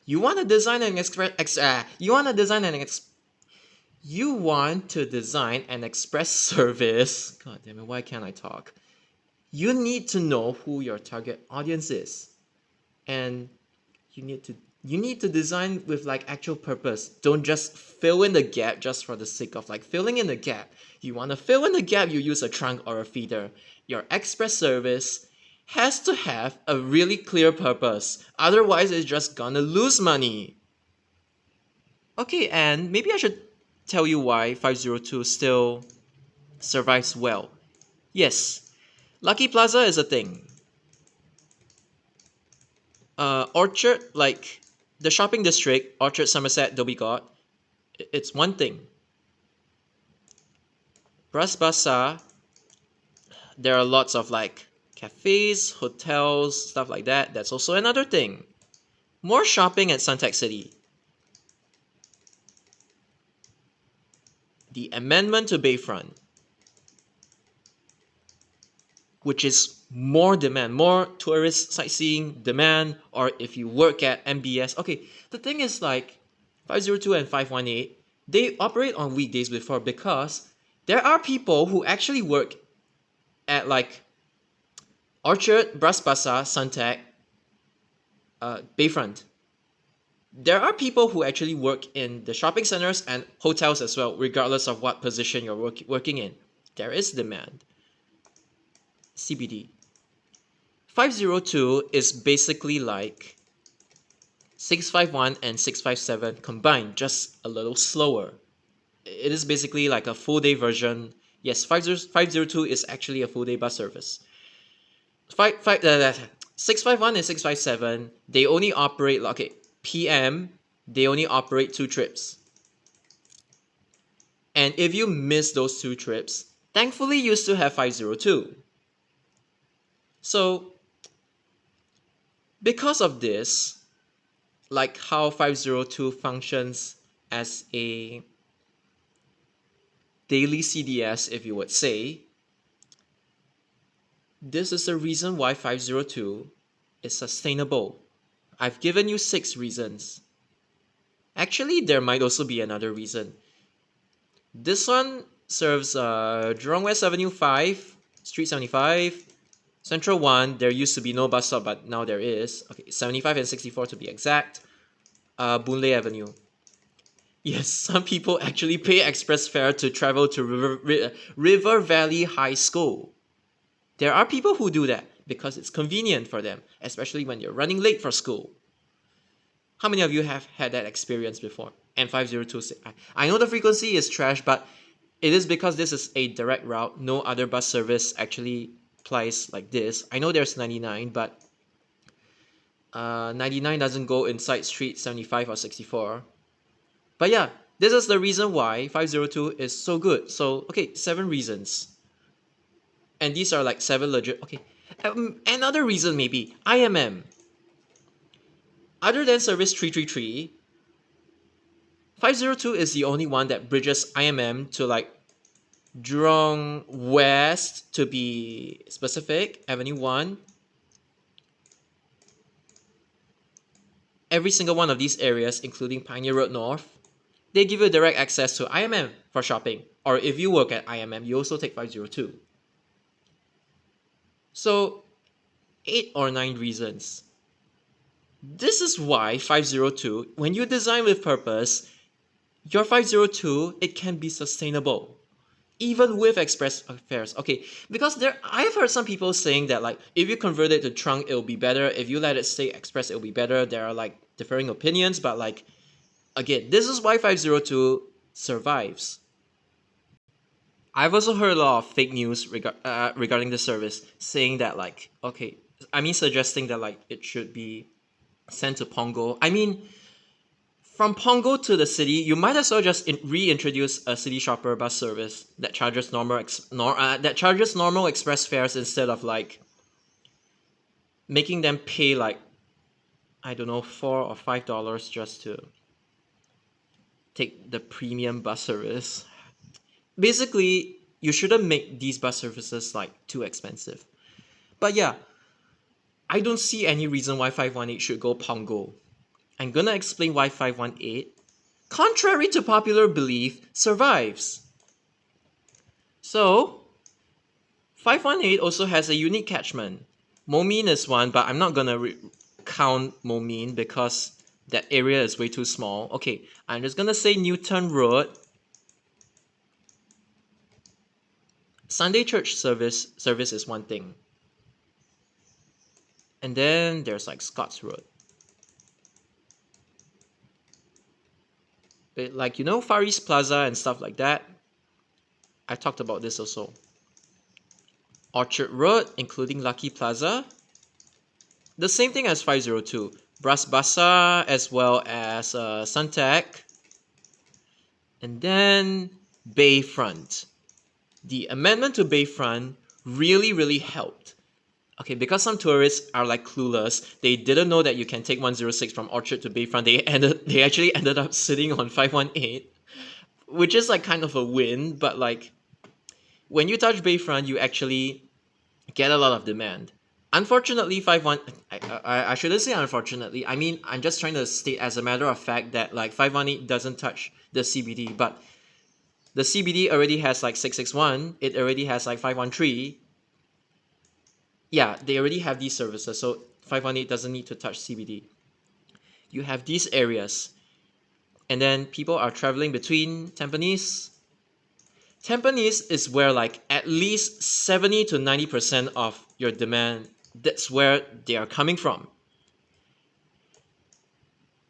you want to design an you want to design an express service. God damn it, why can't I talk? You need to know who your target audience is. And you need to design with like actual purpose. Don't just fill in the gap just for the sake of like filling in the gap. You want to fill in the gap, you use a trunk or a feeder. Your express service has to have a really clear purpose. Otherwise, it's just gonna lose money. Okay, and maybe I should tell you why 502 still survives well. Yes, Lucky Plaza is a thing. Orchard, like the shopping district, Orchard, Somerset, Dhoby Ghaut, it's one thing. Bras Basah, there are lots of like cafes, hotels, stuff like that. That's also another thing. More shopping at Suntec City. the amendment to Bayfront, which is more demand, more tourist sightseeing demand, or if you work at MBS. Okay, the thing is like 502 and 518, they operate on weekdays before because there are people who actually work at like Orchard, Bras Basah, Suntec, Bayfront. There are people who actually work in the shopping centers and hotels as well, regardless of what position you're working in. There is demand. CBD. 502 is basically like 651 and 657 combined, just a little slower. It is basically like a full day version. Yes, 502 is actually a full day bus service. 651 and 657, they only operate, okay, PM, they only operate 2 trips. And if you miss those 2 trips, thankfully you still have 502. So, because of this, like how 502 functions as a daily CDS, if you would say, this is the reason why 502 is sustainable. I've given you 6 reasons. Actually, there might also be another reason. This one serves Jurong West Avenue 5, Street 75, Central 1. There used to be no bus stop, but now there is. Okay, 75 and 64 to be exact. Boon Lay Avenue. Yes, some people actually pay express fare to travel to River Valley High School. There are people who do that because it's convenient for them, especially when you're running late for school. How many of you have had that experience before? And 502, I know the frequency is trash, but it is because this is a direct route. No other bus service actually applies like this. I know there's 99, but 99 doesn't go inside Street 75 or 64. But yeah, this is the reason why 502 is so good. So, okay, 7 reasons. And these are like 7 legit. Okay, another reason maybe IMM. Other than service 333, 502 is the only one that bridges IMM to like Jurong West, to be specific, Avenue 1. Every single one of these areas, including Pioneer Road North, they give you direct access to IMM for shopping. Or if you work at IMM, you also take 502. So, 8 or 9 reasons. This is why 502, when you design with purpose, your 502, it can be sustainable. Even with express fares. Okay, because I've heard some people saying that like if you convert it to trunk, it'll be better. If you let it stay express, it'll be better. There are like differing opinions, but like again, this is why 502 survives. I've also heard a lot of fake news regarding the service, saying that like, okay, suggesting that like it should be sent to Pongo. I mean, from Pongo to the city, you might as well just reintroduce a city shopper bus service that charges normal express fares instead of like making them pay like, I don't know, $4 or $5 just to take the premium bus service. Basically, you shouldn't make these bus services like too expensive. But yeah, I don't see any reason why 518 should go Pongo. I'm gonna explain why 518, contrary to popular belief, survives. So, 518 also has a unique catchment. Momin is one, but I'm not gonna count Momin because that area is way too small. Okay, I'm just gonna say Newton Road. Sunday church service is one thing. And then there's like Scotts Road. Like, you know, Far East Plaza and stuff like that. I talked about this also. Orchard Road, including Lucky Plaza. The same thing as 502. Bras Basah as well as Suntec. And then Bayfront. The amendment to Bayfront really helped. Okay, because some tourists are like clueless, they didn't know that you can take 106 from Orchard to Bayfront. They actually ended up sitting on 518, which is like kind of a win, but like when you touch Bayfront, you actually get a lot of demand. Unfortunately, 51 I shouldn't say unfortunately. I mean, I'm just trying to state as a matter of fact that like 518 doesn't touch the CBD, but the CBD already has like 661, it already has like 513. Yeah, they already have these services, so 518 doesn't need to touch CBD. You have these areas, and then people are traveling between Tampines. Tampines is where like at least 70 to 90% of your demand, that's where they are coming from.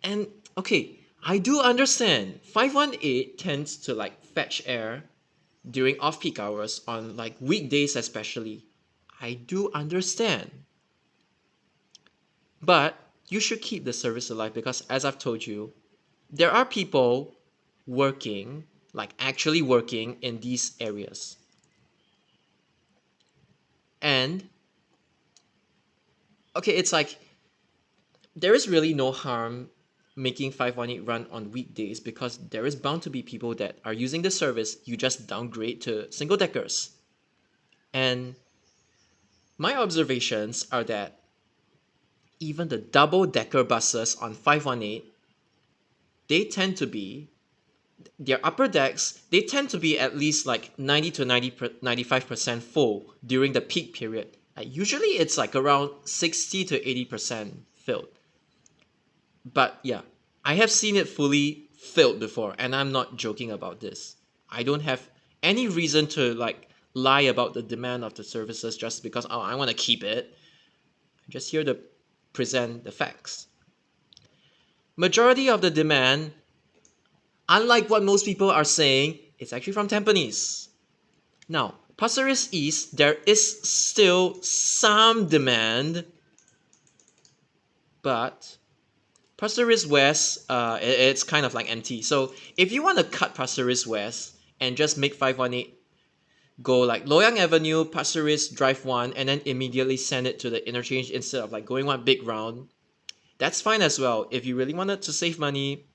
And okay, I do understand 518 tends to like fetch air during off-peak hours on like weekdays especially. I do understand. But you should keep the service alive because as I've told you, there are people working, like actually working in these areas. And okay, it's like there is really no harm making 518 run on weekdays because there is bound to be people that are using the service. You just downgrade to single deckers. And my observations are that even the double decker buses on 518, they tend to be their upper decks, they tend to be at least like 90 to 95% full during the peak period. Usually it's like around 60 to 80% filled. But yeah, I have seen it fully filled before, and I'm not joking about this. I don't have any reason to like lie about the demand of the services just because oh, I want to keep it. I'm just here to present the facts. Majority of the demand, unlike what most people are saying, it's actually from Tampines. Now, Pasir Ris East, there is still some demand, but Pasir Ris West, it's kind of like empty. So if you want to cut Pasir Ris West and just make 518 go like Loyang Avenue, Pasir Ris Drive 1, and then immediately send it to the interchange instead of like going one big round, that's fine as well. If you really wanted to save money,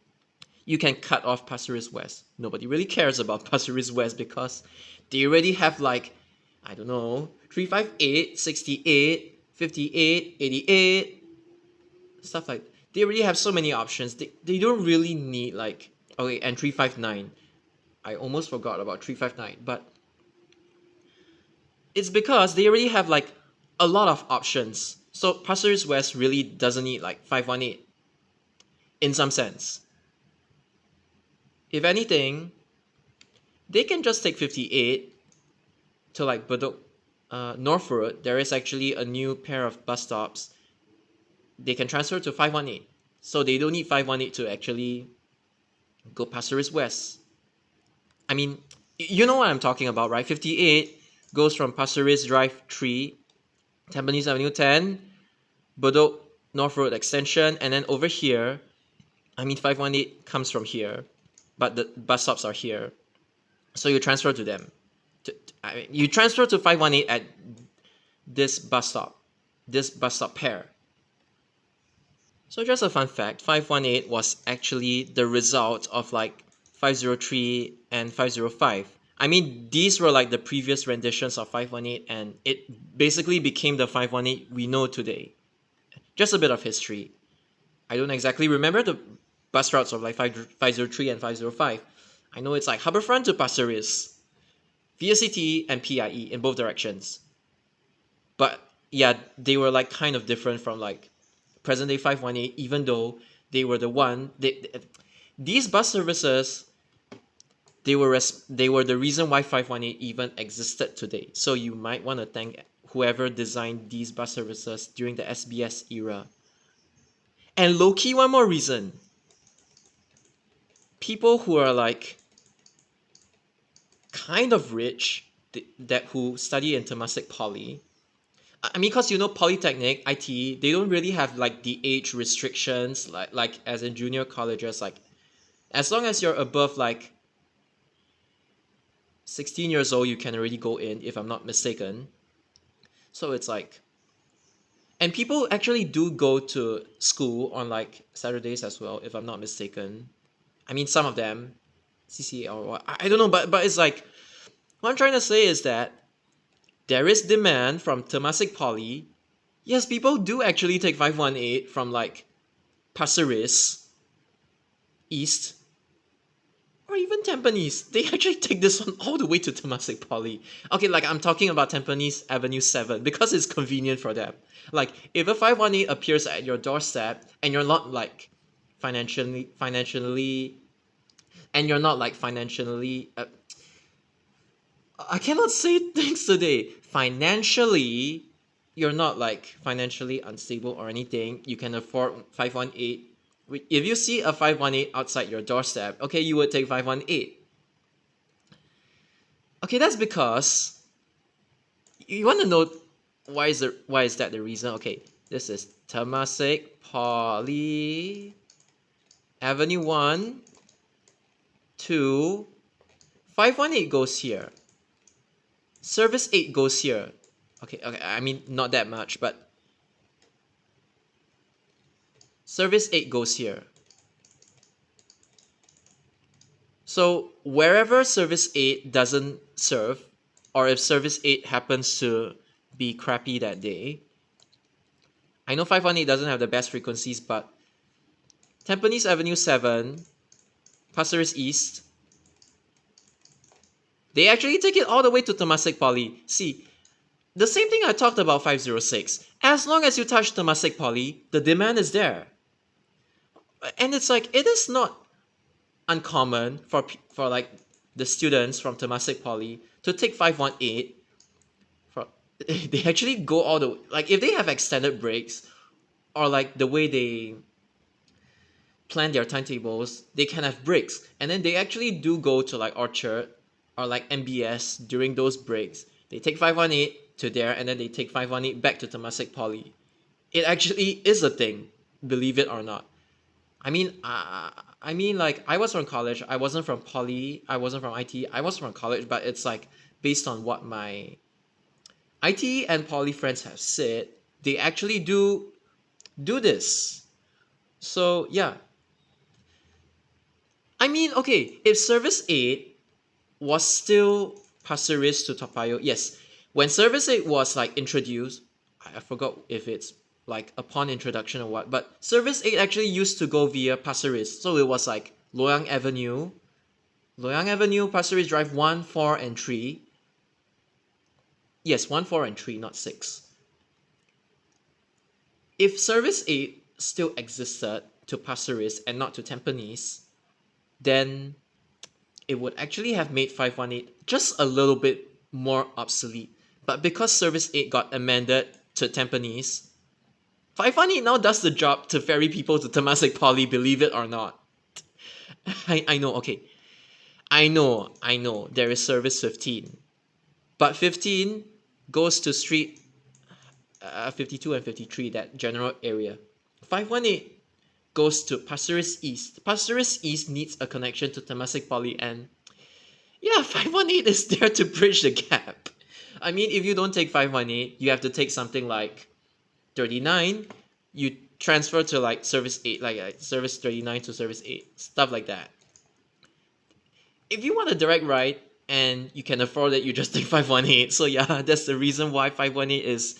you can cut off Pasir Ris West. Nobody really cares about Pasir Ris West because they already have like, I don't know, 358, 68, 58, 88, stuff like they already have so many options. They don't really need like okay, and 359. I almost forgot about 359, but it's because they already have like a lot of options. So Pasir Ris West really doesn't need like 518 in some sense. If anything, they can just take 58 to like Bedok North Road. There is actually a new pair of bus stops. They can transfer to 518. So they don't need 518 to actually go Pasir Ris West. I mean, you know what I'm talking about, right? 58 goes from Pasir Ris Drive 3, Tampines Avenue 10, Bedok North Road Extension, and then over here, I mean 518 comes from here, but the bus stops are here. So you transfer to them. I mean, you transfer to 518 at this bus stop pair. So just a fun fact, 518 was actually the result of like 503 and 505. I mean, these were like the previous renditions of 518 and it basically became the 518 we know today. Just a bit of history. I don't exactly remember the bus routes of like 503 and 505. I know it's like Harbourfront to Pasir Ris, VSCT and PIE in both directions. But yeah, they were like kind of different from like present day 518, even though they were the one these bus services, they were the reason why 518 even existed today. So you might want to thank whoever designed these bus services during the SBS era. And low key, one more reason, people who are like kind of rich that who study in Temasek Poly, I mean, because you know, Polytechnic, IT, they don't really have like the age restrictions like as in junior colleges. Like, as long as you're above like 16 years old, you can already go in, if I'm not mistaken. So it's like, and people actually do go to school on like Saturdays as well, if I'm not mistaken. I mean, some of them. CCA or what. I don't know, but it's like what I'm trying to say is that there is demand from Temasek Poly. Yes, people do actually take 518 from like Pasir Ris East or even Tampines. They actually take this one all the way to Temasek Poly. Okay, like I'm talking about Tampines Avenue 7 because it's convenient for them. Like if a 518 appears at your doorstep and you're not like financially and you're not like financially I cannot say things today. Financially, you're not like financially unstable or anything. You can afford 518. If you see a 518 outside your doorstep, okay, you would take 518. Okay, that's because you want to know why is that the reason? Okay, this is Temasek Poly Avenue 1 2 518 goes here. Service 8 goes here. Okay, I mean not that much, but service 8 goes here. So wherever service 8 doesn't serve, or if service 8 happens to be crappy that day, I know 518 doesn't have the best frequencies, but Tampines Avenue 7, Pasir Ris East, they actually take it all the way to Temasek Poly. See, the same thing I talked about 506. As long as you touch Temasek Poly, the demand is there. And it's like, it is not uncommon for like the students from Temasek Poly to take 518 for they actually go all the like if they have extended breaks or like the way they plan their timetables, they can have breaks. And then they actually do go to like Orchard or like MBS during those breaks. They take 518 to there and then they take 518 back to Temasek Poly. It actually is a thing, believe it or not. Like I was from college. I wasn't from poly. I wasn't from IT. I was from college, but it's like based on what my IT and poly friends have said, they actually do this. So yeah, I mean, okay, if Service 8 was still Pasir Ris to Toa Payoh, yes. When Service 8 was like introduced, I forgot if it's like upon introduction or what, but Service 8 actually used to go via Pasir Ris. So it was like Loyang Avenue, Pasir Ris Drive 1, 4, and 3. Yes, 1, 4, and 3, not 6. If Service 8 still existed to Pasir Ris and not to Tampines, then it would actually have made 518 just a little bit more obsolete. But because Service 8 got amended to Tampines, 518 now does the job to ferry people to Temasek Poly, believe it or not. I know, okay. I know, there is Service 15. But 15 goes to Street 52 and 53, that general area. 518 goes to Pasir Ris East. Pasir Ris East needs a connection to Temasek Poly, and yeah, 518 is there to bridge the gap. I mean, if you don't take 518, you have to take something like 39. You transfer to like service 8, like service 39 to service 8, stuff like that. If you want a direct ride and you can afford it, you just take 518. So yeah, that's the reason why 518 is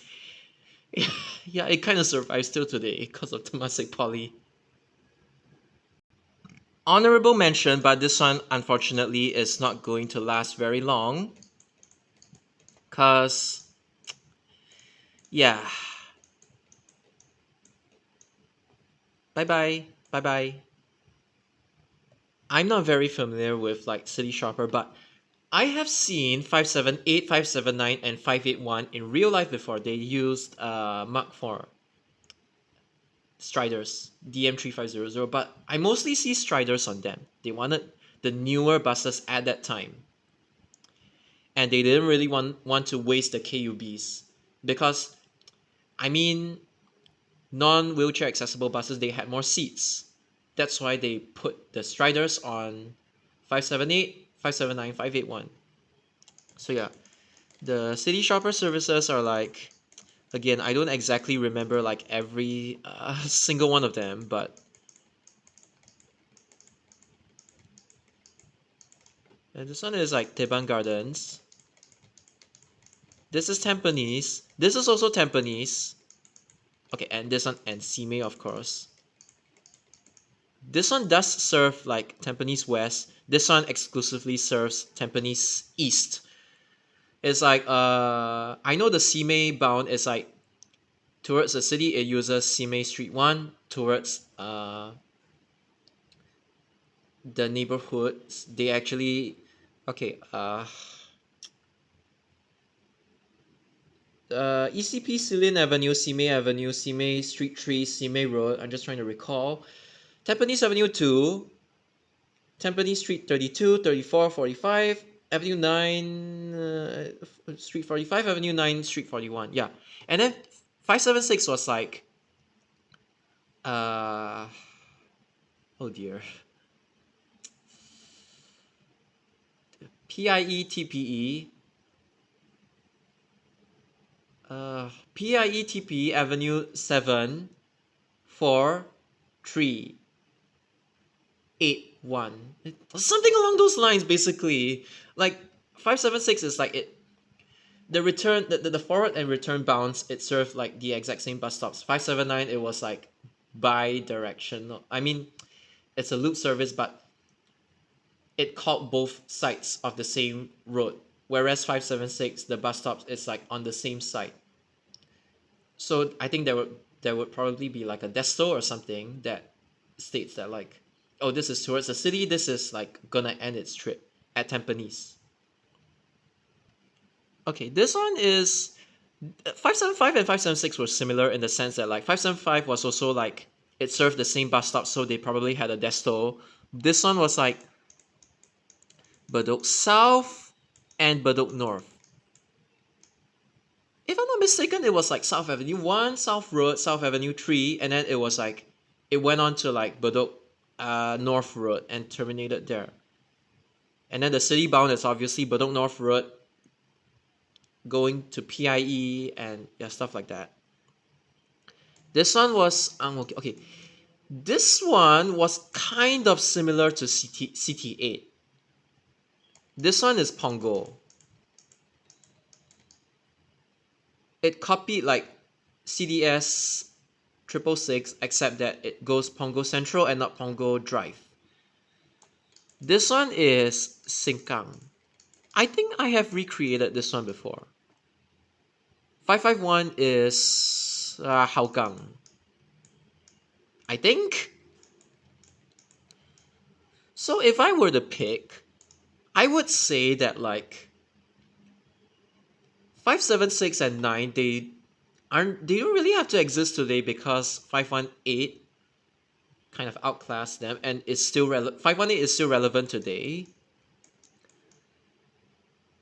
yeah, it kind of survives till today because of Temasek Poly. Honorable mention, but this one unfortunately is not going to last very long. Cause yeah. Bye bye. Bye bye. I'm not very familiar with like City Shopper, but I have seen 578, 579, and 581 in real life before. They used Mark IV Striders, DM3500, but I mostly see Striders on them. They wanted the newer buses at that time. And they didn't really want to waste the KUBs. Because, I mean, non-wheelchair accessible buses, they had more seats. That's why they put the Striders on 578, 579, 581. So yeah, the City Shopper services are like, again, I don't exactly remember like every single one of them, but And this one is like Teban Gardens. This is Tampines. This is also Tampines. Okay, and this one and Simei, of course. This one does serve like Tampines West. This one exclusively serves Tampines East. It's like I know the Simei bound is like towards the city. It uses Simei Street 1. Towards the neighborhoods, they actually okay ECP Silin Avenue, Simei Avenue, Simei Street 3, Simei Road. I'm just trying to recall. Tampines Avenue 2, Tampines Street 32, 34, 45, Avenue 9, Street 45, Avenue 9, Street 41. Yeah. And then 576 was like, uh, oh dear. PIE, TPE, PIE, TPE, Avenue 7, 4, 3, 8, 1. Something along those lines, basically. Like, 576 is like it. The return, the forward and return bounds, it served like the exact same bus stops. 579, it was like bi-directional. I mean, it's a loop service, but it called both sides of the same road. Whereas 576, the bus stops, it's like on the same side. So I think there would probably be like a desto or something that states that like, oh, this is towards the city. This is like gonna end its trip at Tampines. Okay, this one is 575 and 576 were similar in the sense that like 575 was also like it served the same bus stop, so they probably had a desto. This one was like Bedok South and Bedok North. If I'm not mistaken, it was like South Avenue 1, South Road, South Avenue 3, and then it was like it went on to like Bedok North Road and terminated there. And then the city bound is obviously Bedok North Road going to PIE and yeah, stuff like that. This one was okay. This one was kind of similar to CT8. This one is Pongo. It copied like CDS 666, except that it goes Pongo Central and not Pongo Drive. This one is Sengkang. I think I have recreated this one before. 551 is Hougang. I think. So if I were to pick, I would say that like 576 and 9, they don't really have to exist today because 518 kind of outclassed them and it's still 518 is still relevant today.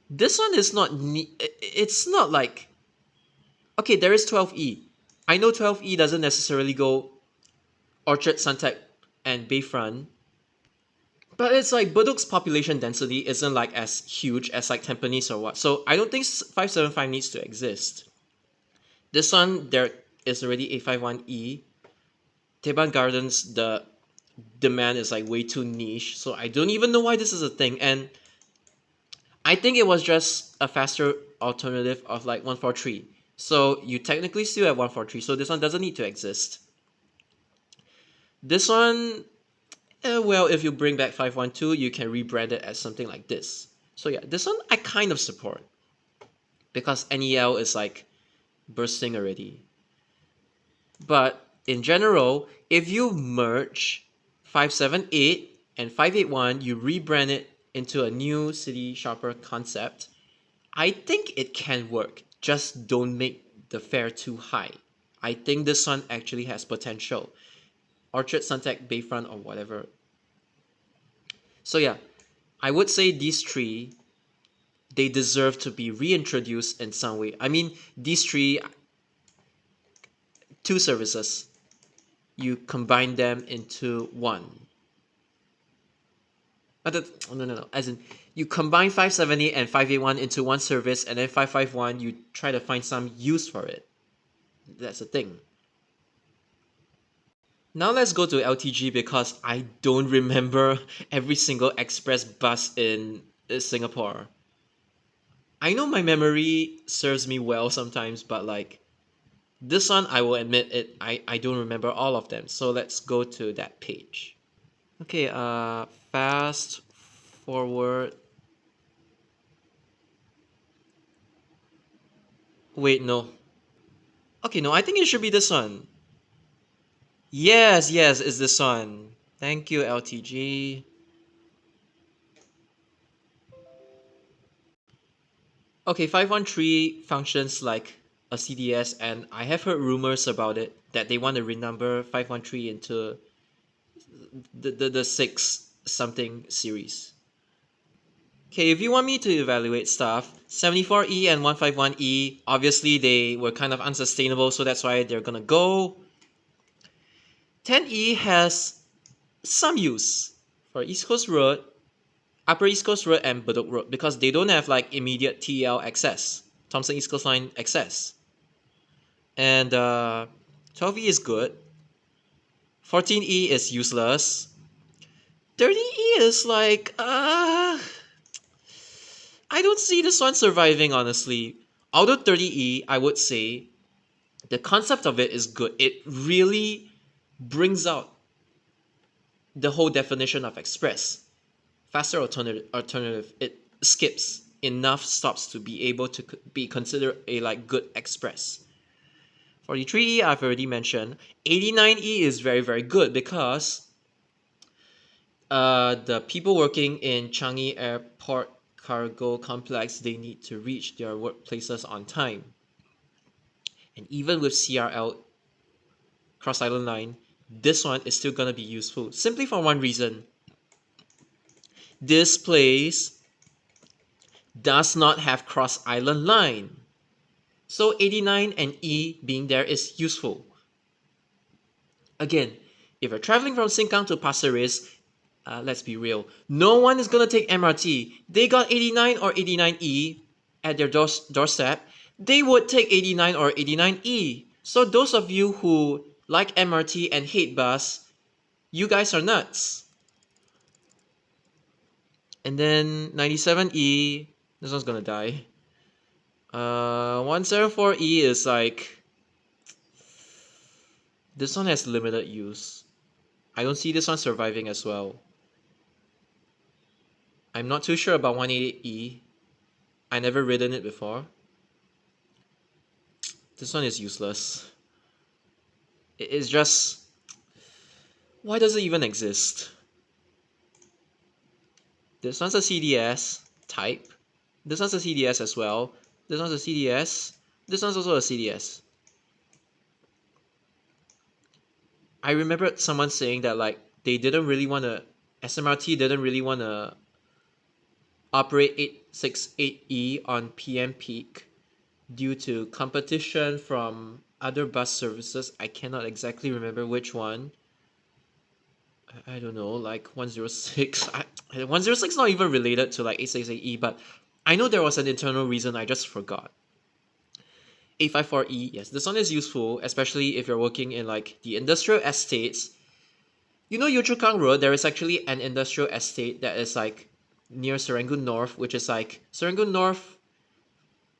This one is not it's not like okay, there is 12E. I know 12E doesn't necessarily go Orchard, Suntec, and Bayfront, but it's like Bedok's population density isn't like as huge as like Tampines or what. So I don't think 575 needs to exist. This one, there is already 851E. Teban Gardens, the demand is like way too niche. So I don't even know why this is a thing. And I think it was just a faster alternative of like 143. So you technically still have 143. So this one doesn't need to exist. This one, well, if you bring back 512, you can rebrand it as something like this. So yeah, this one I kind of support because NEL is like bursting already. But in general, if you merge 578 and 581, you rebrand it into a new city shopper concept, I think it can work. Just don't make the fare too high. I think this one actually has potential. Orchard, Suntec, Bayfront, or whatever. So yeah, I would say these three, they deserve to be reintroduced in some way. I mean, these three, two services, you combine them into one. No. As in, you combine 570 and 581 into one service, and then 551, you try to find some use for it. That's the thing. Now let's go to LTG because I don't remember every single express bus in is Singapore. I know my memory serves me well sometimes, but like this one, I will admit it. I don't remember all of them. So let's go to that page. Okay. Fast forward. Wait, no. Okay, no. I think it should be this one. Yes, yes, it's this one. Thank you, LTG. Okay, 513 functions like a CDS, and I have heard rumors about it that they want to renumber 513 into the 6 something series. Okay, if you want me to evaluate stuff, 74E and 151E, obviously they were kind of unsustainable, so that's why they're gonna go. 10E has some use for East Coast Road, Upper East Coast Road, and Bedok Road because they don't have like immediate TL access, Thomson East Coast Line access. And 12E is good. 14E is useless. 30E is like, I don't see this one surviving, honestly. Although 30E, I would say the concept of it is good. It really brings out the whole definition of express. Faster alternative. It skips enough stops to be able to be considered a like good express. 43E I've already mentioned. 89E is very very good because the people working in Changi Airport Cargo Complex, they need to reach their workplaces on time. And even with CRL Cross Island Line, this one is still gonna be useful. Simply for one reason. This place does not have Cross Island Line. So 89 and E being there is useful. Again, if you're traveling from Sengkang to Pasir Ris, let's be real, no one is gonna take MRT. They got 89 or 89E at their doorstep. They would take 89 or 89E. So those of you who like MRT and hate bus, you guys are nuts. And then 97E, this one's gonna die. 174E is like, this one has limited use. I don't see this one surviving as well. I'm not too sure about 188E. I never ridden it before. This one is useless. It is just, why does it even exist? This one's a CDS type. This one's a CDS as well. This one's a CDS. This one's also a CDS. I remember someone saying that like they didn't really want to, SMRT didn't really want to operate 868E on PM peak due to competition from other bus services. I cannot exactly remember which one. I don't know, like 106. 106 not even related to like 868E, but I know there was an internal reason, I just forgot. 854E, yes, this one is useful, especially if you're working in like the industrial estates. You know Yio Chu Kang Road, there is actually an industrial estate that is like near Serangoon North, which is like Serangoon North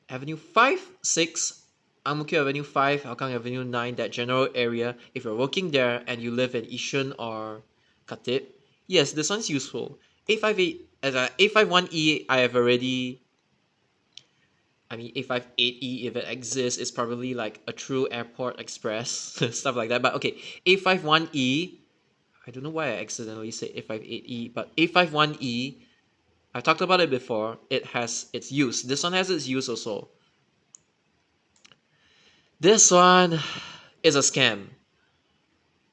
Avenue 5, 6, Ang Mo Kio Avenue 5, Hougang Avenue 9, that general area. If you're working there and you live in Yishun or Khatib, yes, this one's useful. 858, 851E, I have already, I mean, 858E, if it exists, is probably like a true airport express, stuff like that. But okay, 851E, I don't know why I accidentally said 858E, but 851E, I talked about it before. It has its use. This one has its use also. This one is a scam.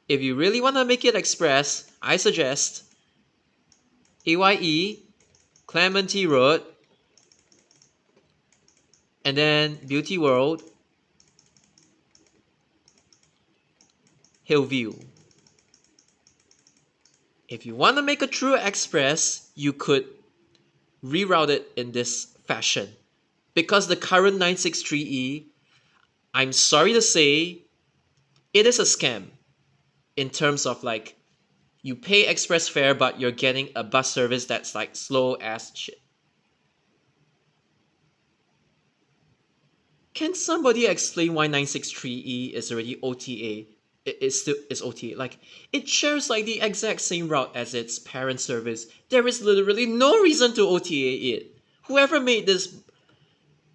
If you really want to make it express, I suggest AYE, Clementi Road, and then Beauty World, Hillview. If you want to make a true express, you could reroute it in this fashion. Because the current 963E, I'm sorry to say, it is a scam in terms of like you pay express fare but you're getting a bus service that's like slow as shit. Can somebody explain why 963E is already OTA? It's still is OTA. Like it shares like the exact same route as its parent service. There is literally no reason to OTA it. Whoever made this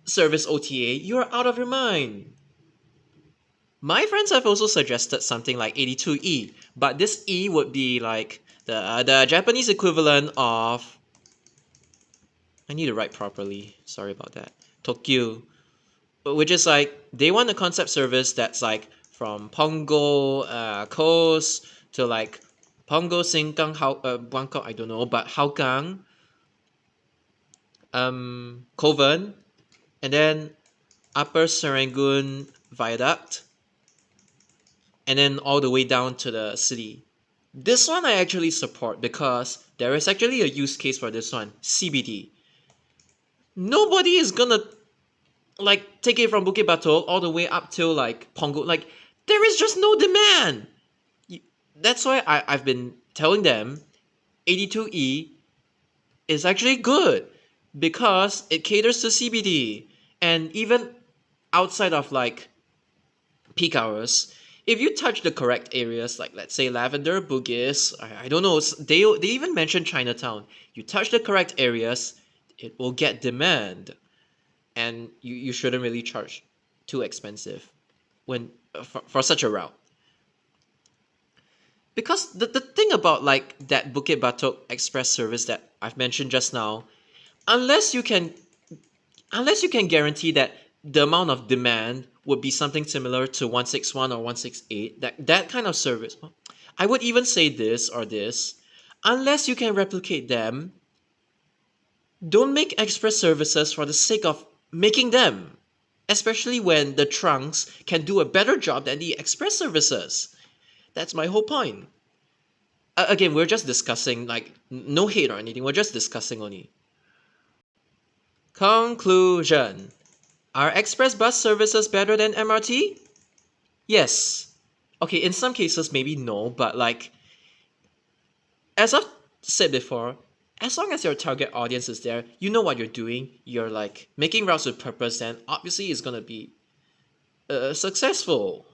service OTA, you're out of your mind. My friends have also suggested something like 82E, but this E would be like the Japanese equivalent of. I need to write properly. Sorry about that. Tokyo, which is like they want a concept service that's like from Pongo Coast to like Pongo Sengkang Bangkok, I don't know, but Hougang, Kovan, and then Upper Serangoon Viaduct, and then all the way down to the city. This one I actually support because there is actually a use case for this one, CBD. Nobody is gonna like take it from Bukit Batok all the way up till like Pongo. Like there is just no demand. That's why I've been telling them 82E is actually good because it caters to CBD and even outside of like peak hours. If you touch the correct areas, like let's say Lavender, Bugis, I don't know, they even mentioned Chinatown. You touch the correct areas, it will get demand, and you shouldn't really charge too expensive when for such a route. Because the thing about like that Bukit Batok express service that I've mentioned just now, unless you can unless you can guarantee that the amount of demand would be something similar to 161 or 168, that kind of service. I would even say this or this. Unless you can replicate them, don't make express services for the sake of making them. Especially when the trunks can do a better job than the express services. That's my whole point. Again, we're just discussing, like, no hate or anything, we're just discussing only. Conclusion. Are express bus services better than MRT? Yes. Okay, in some cases, maybe no, but like, as I've said before, as long as your target audience is there, you know what you're doing, you're like making routes with purpose, and obviously it's gonna be successful.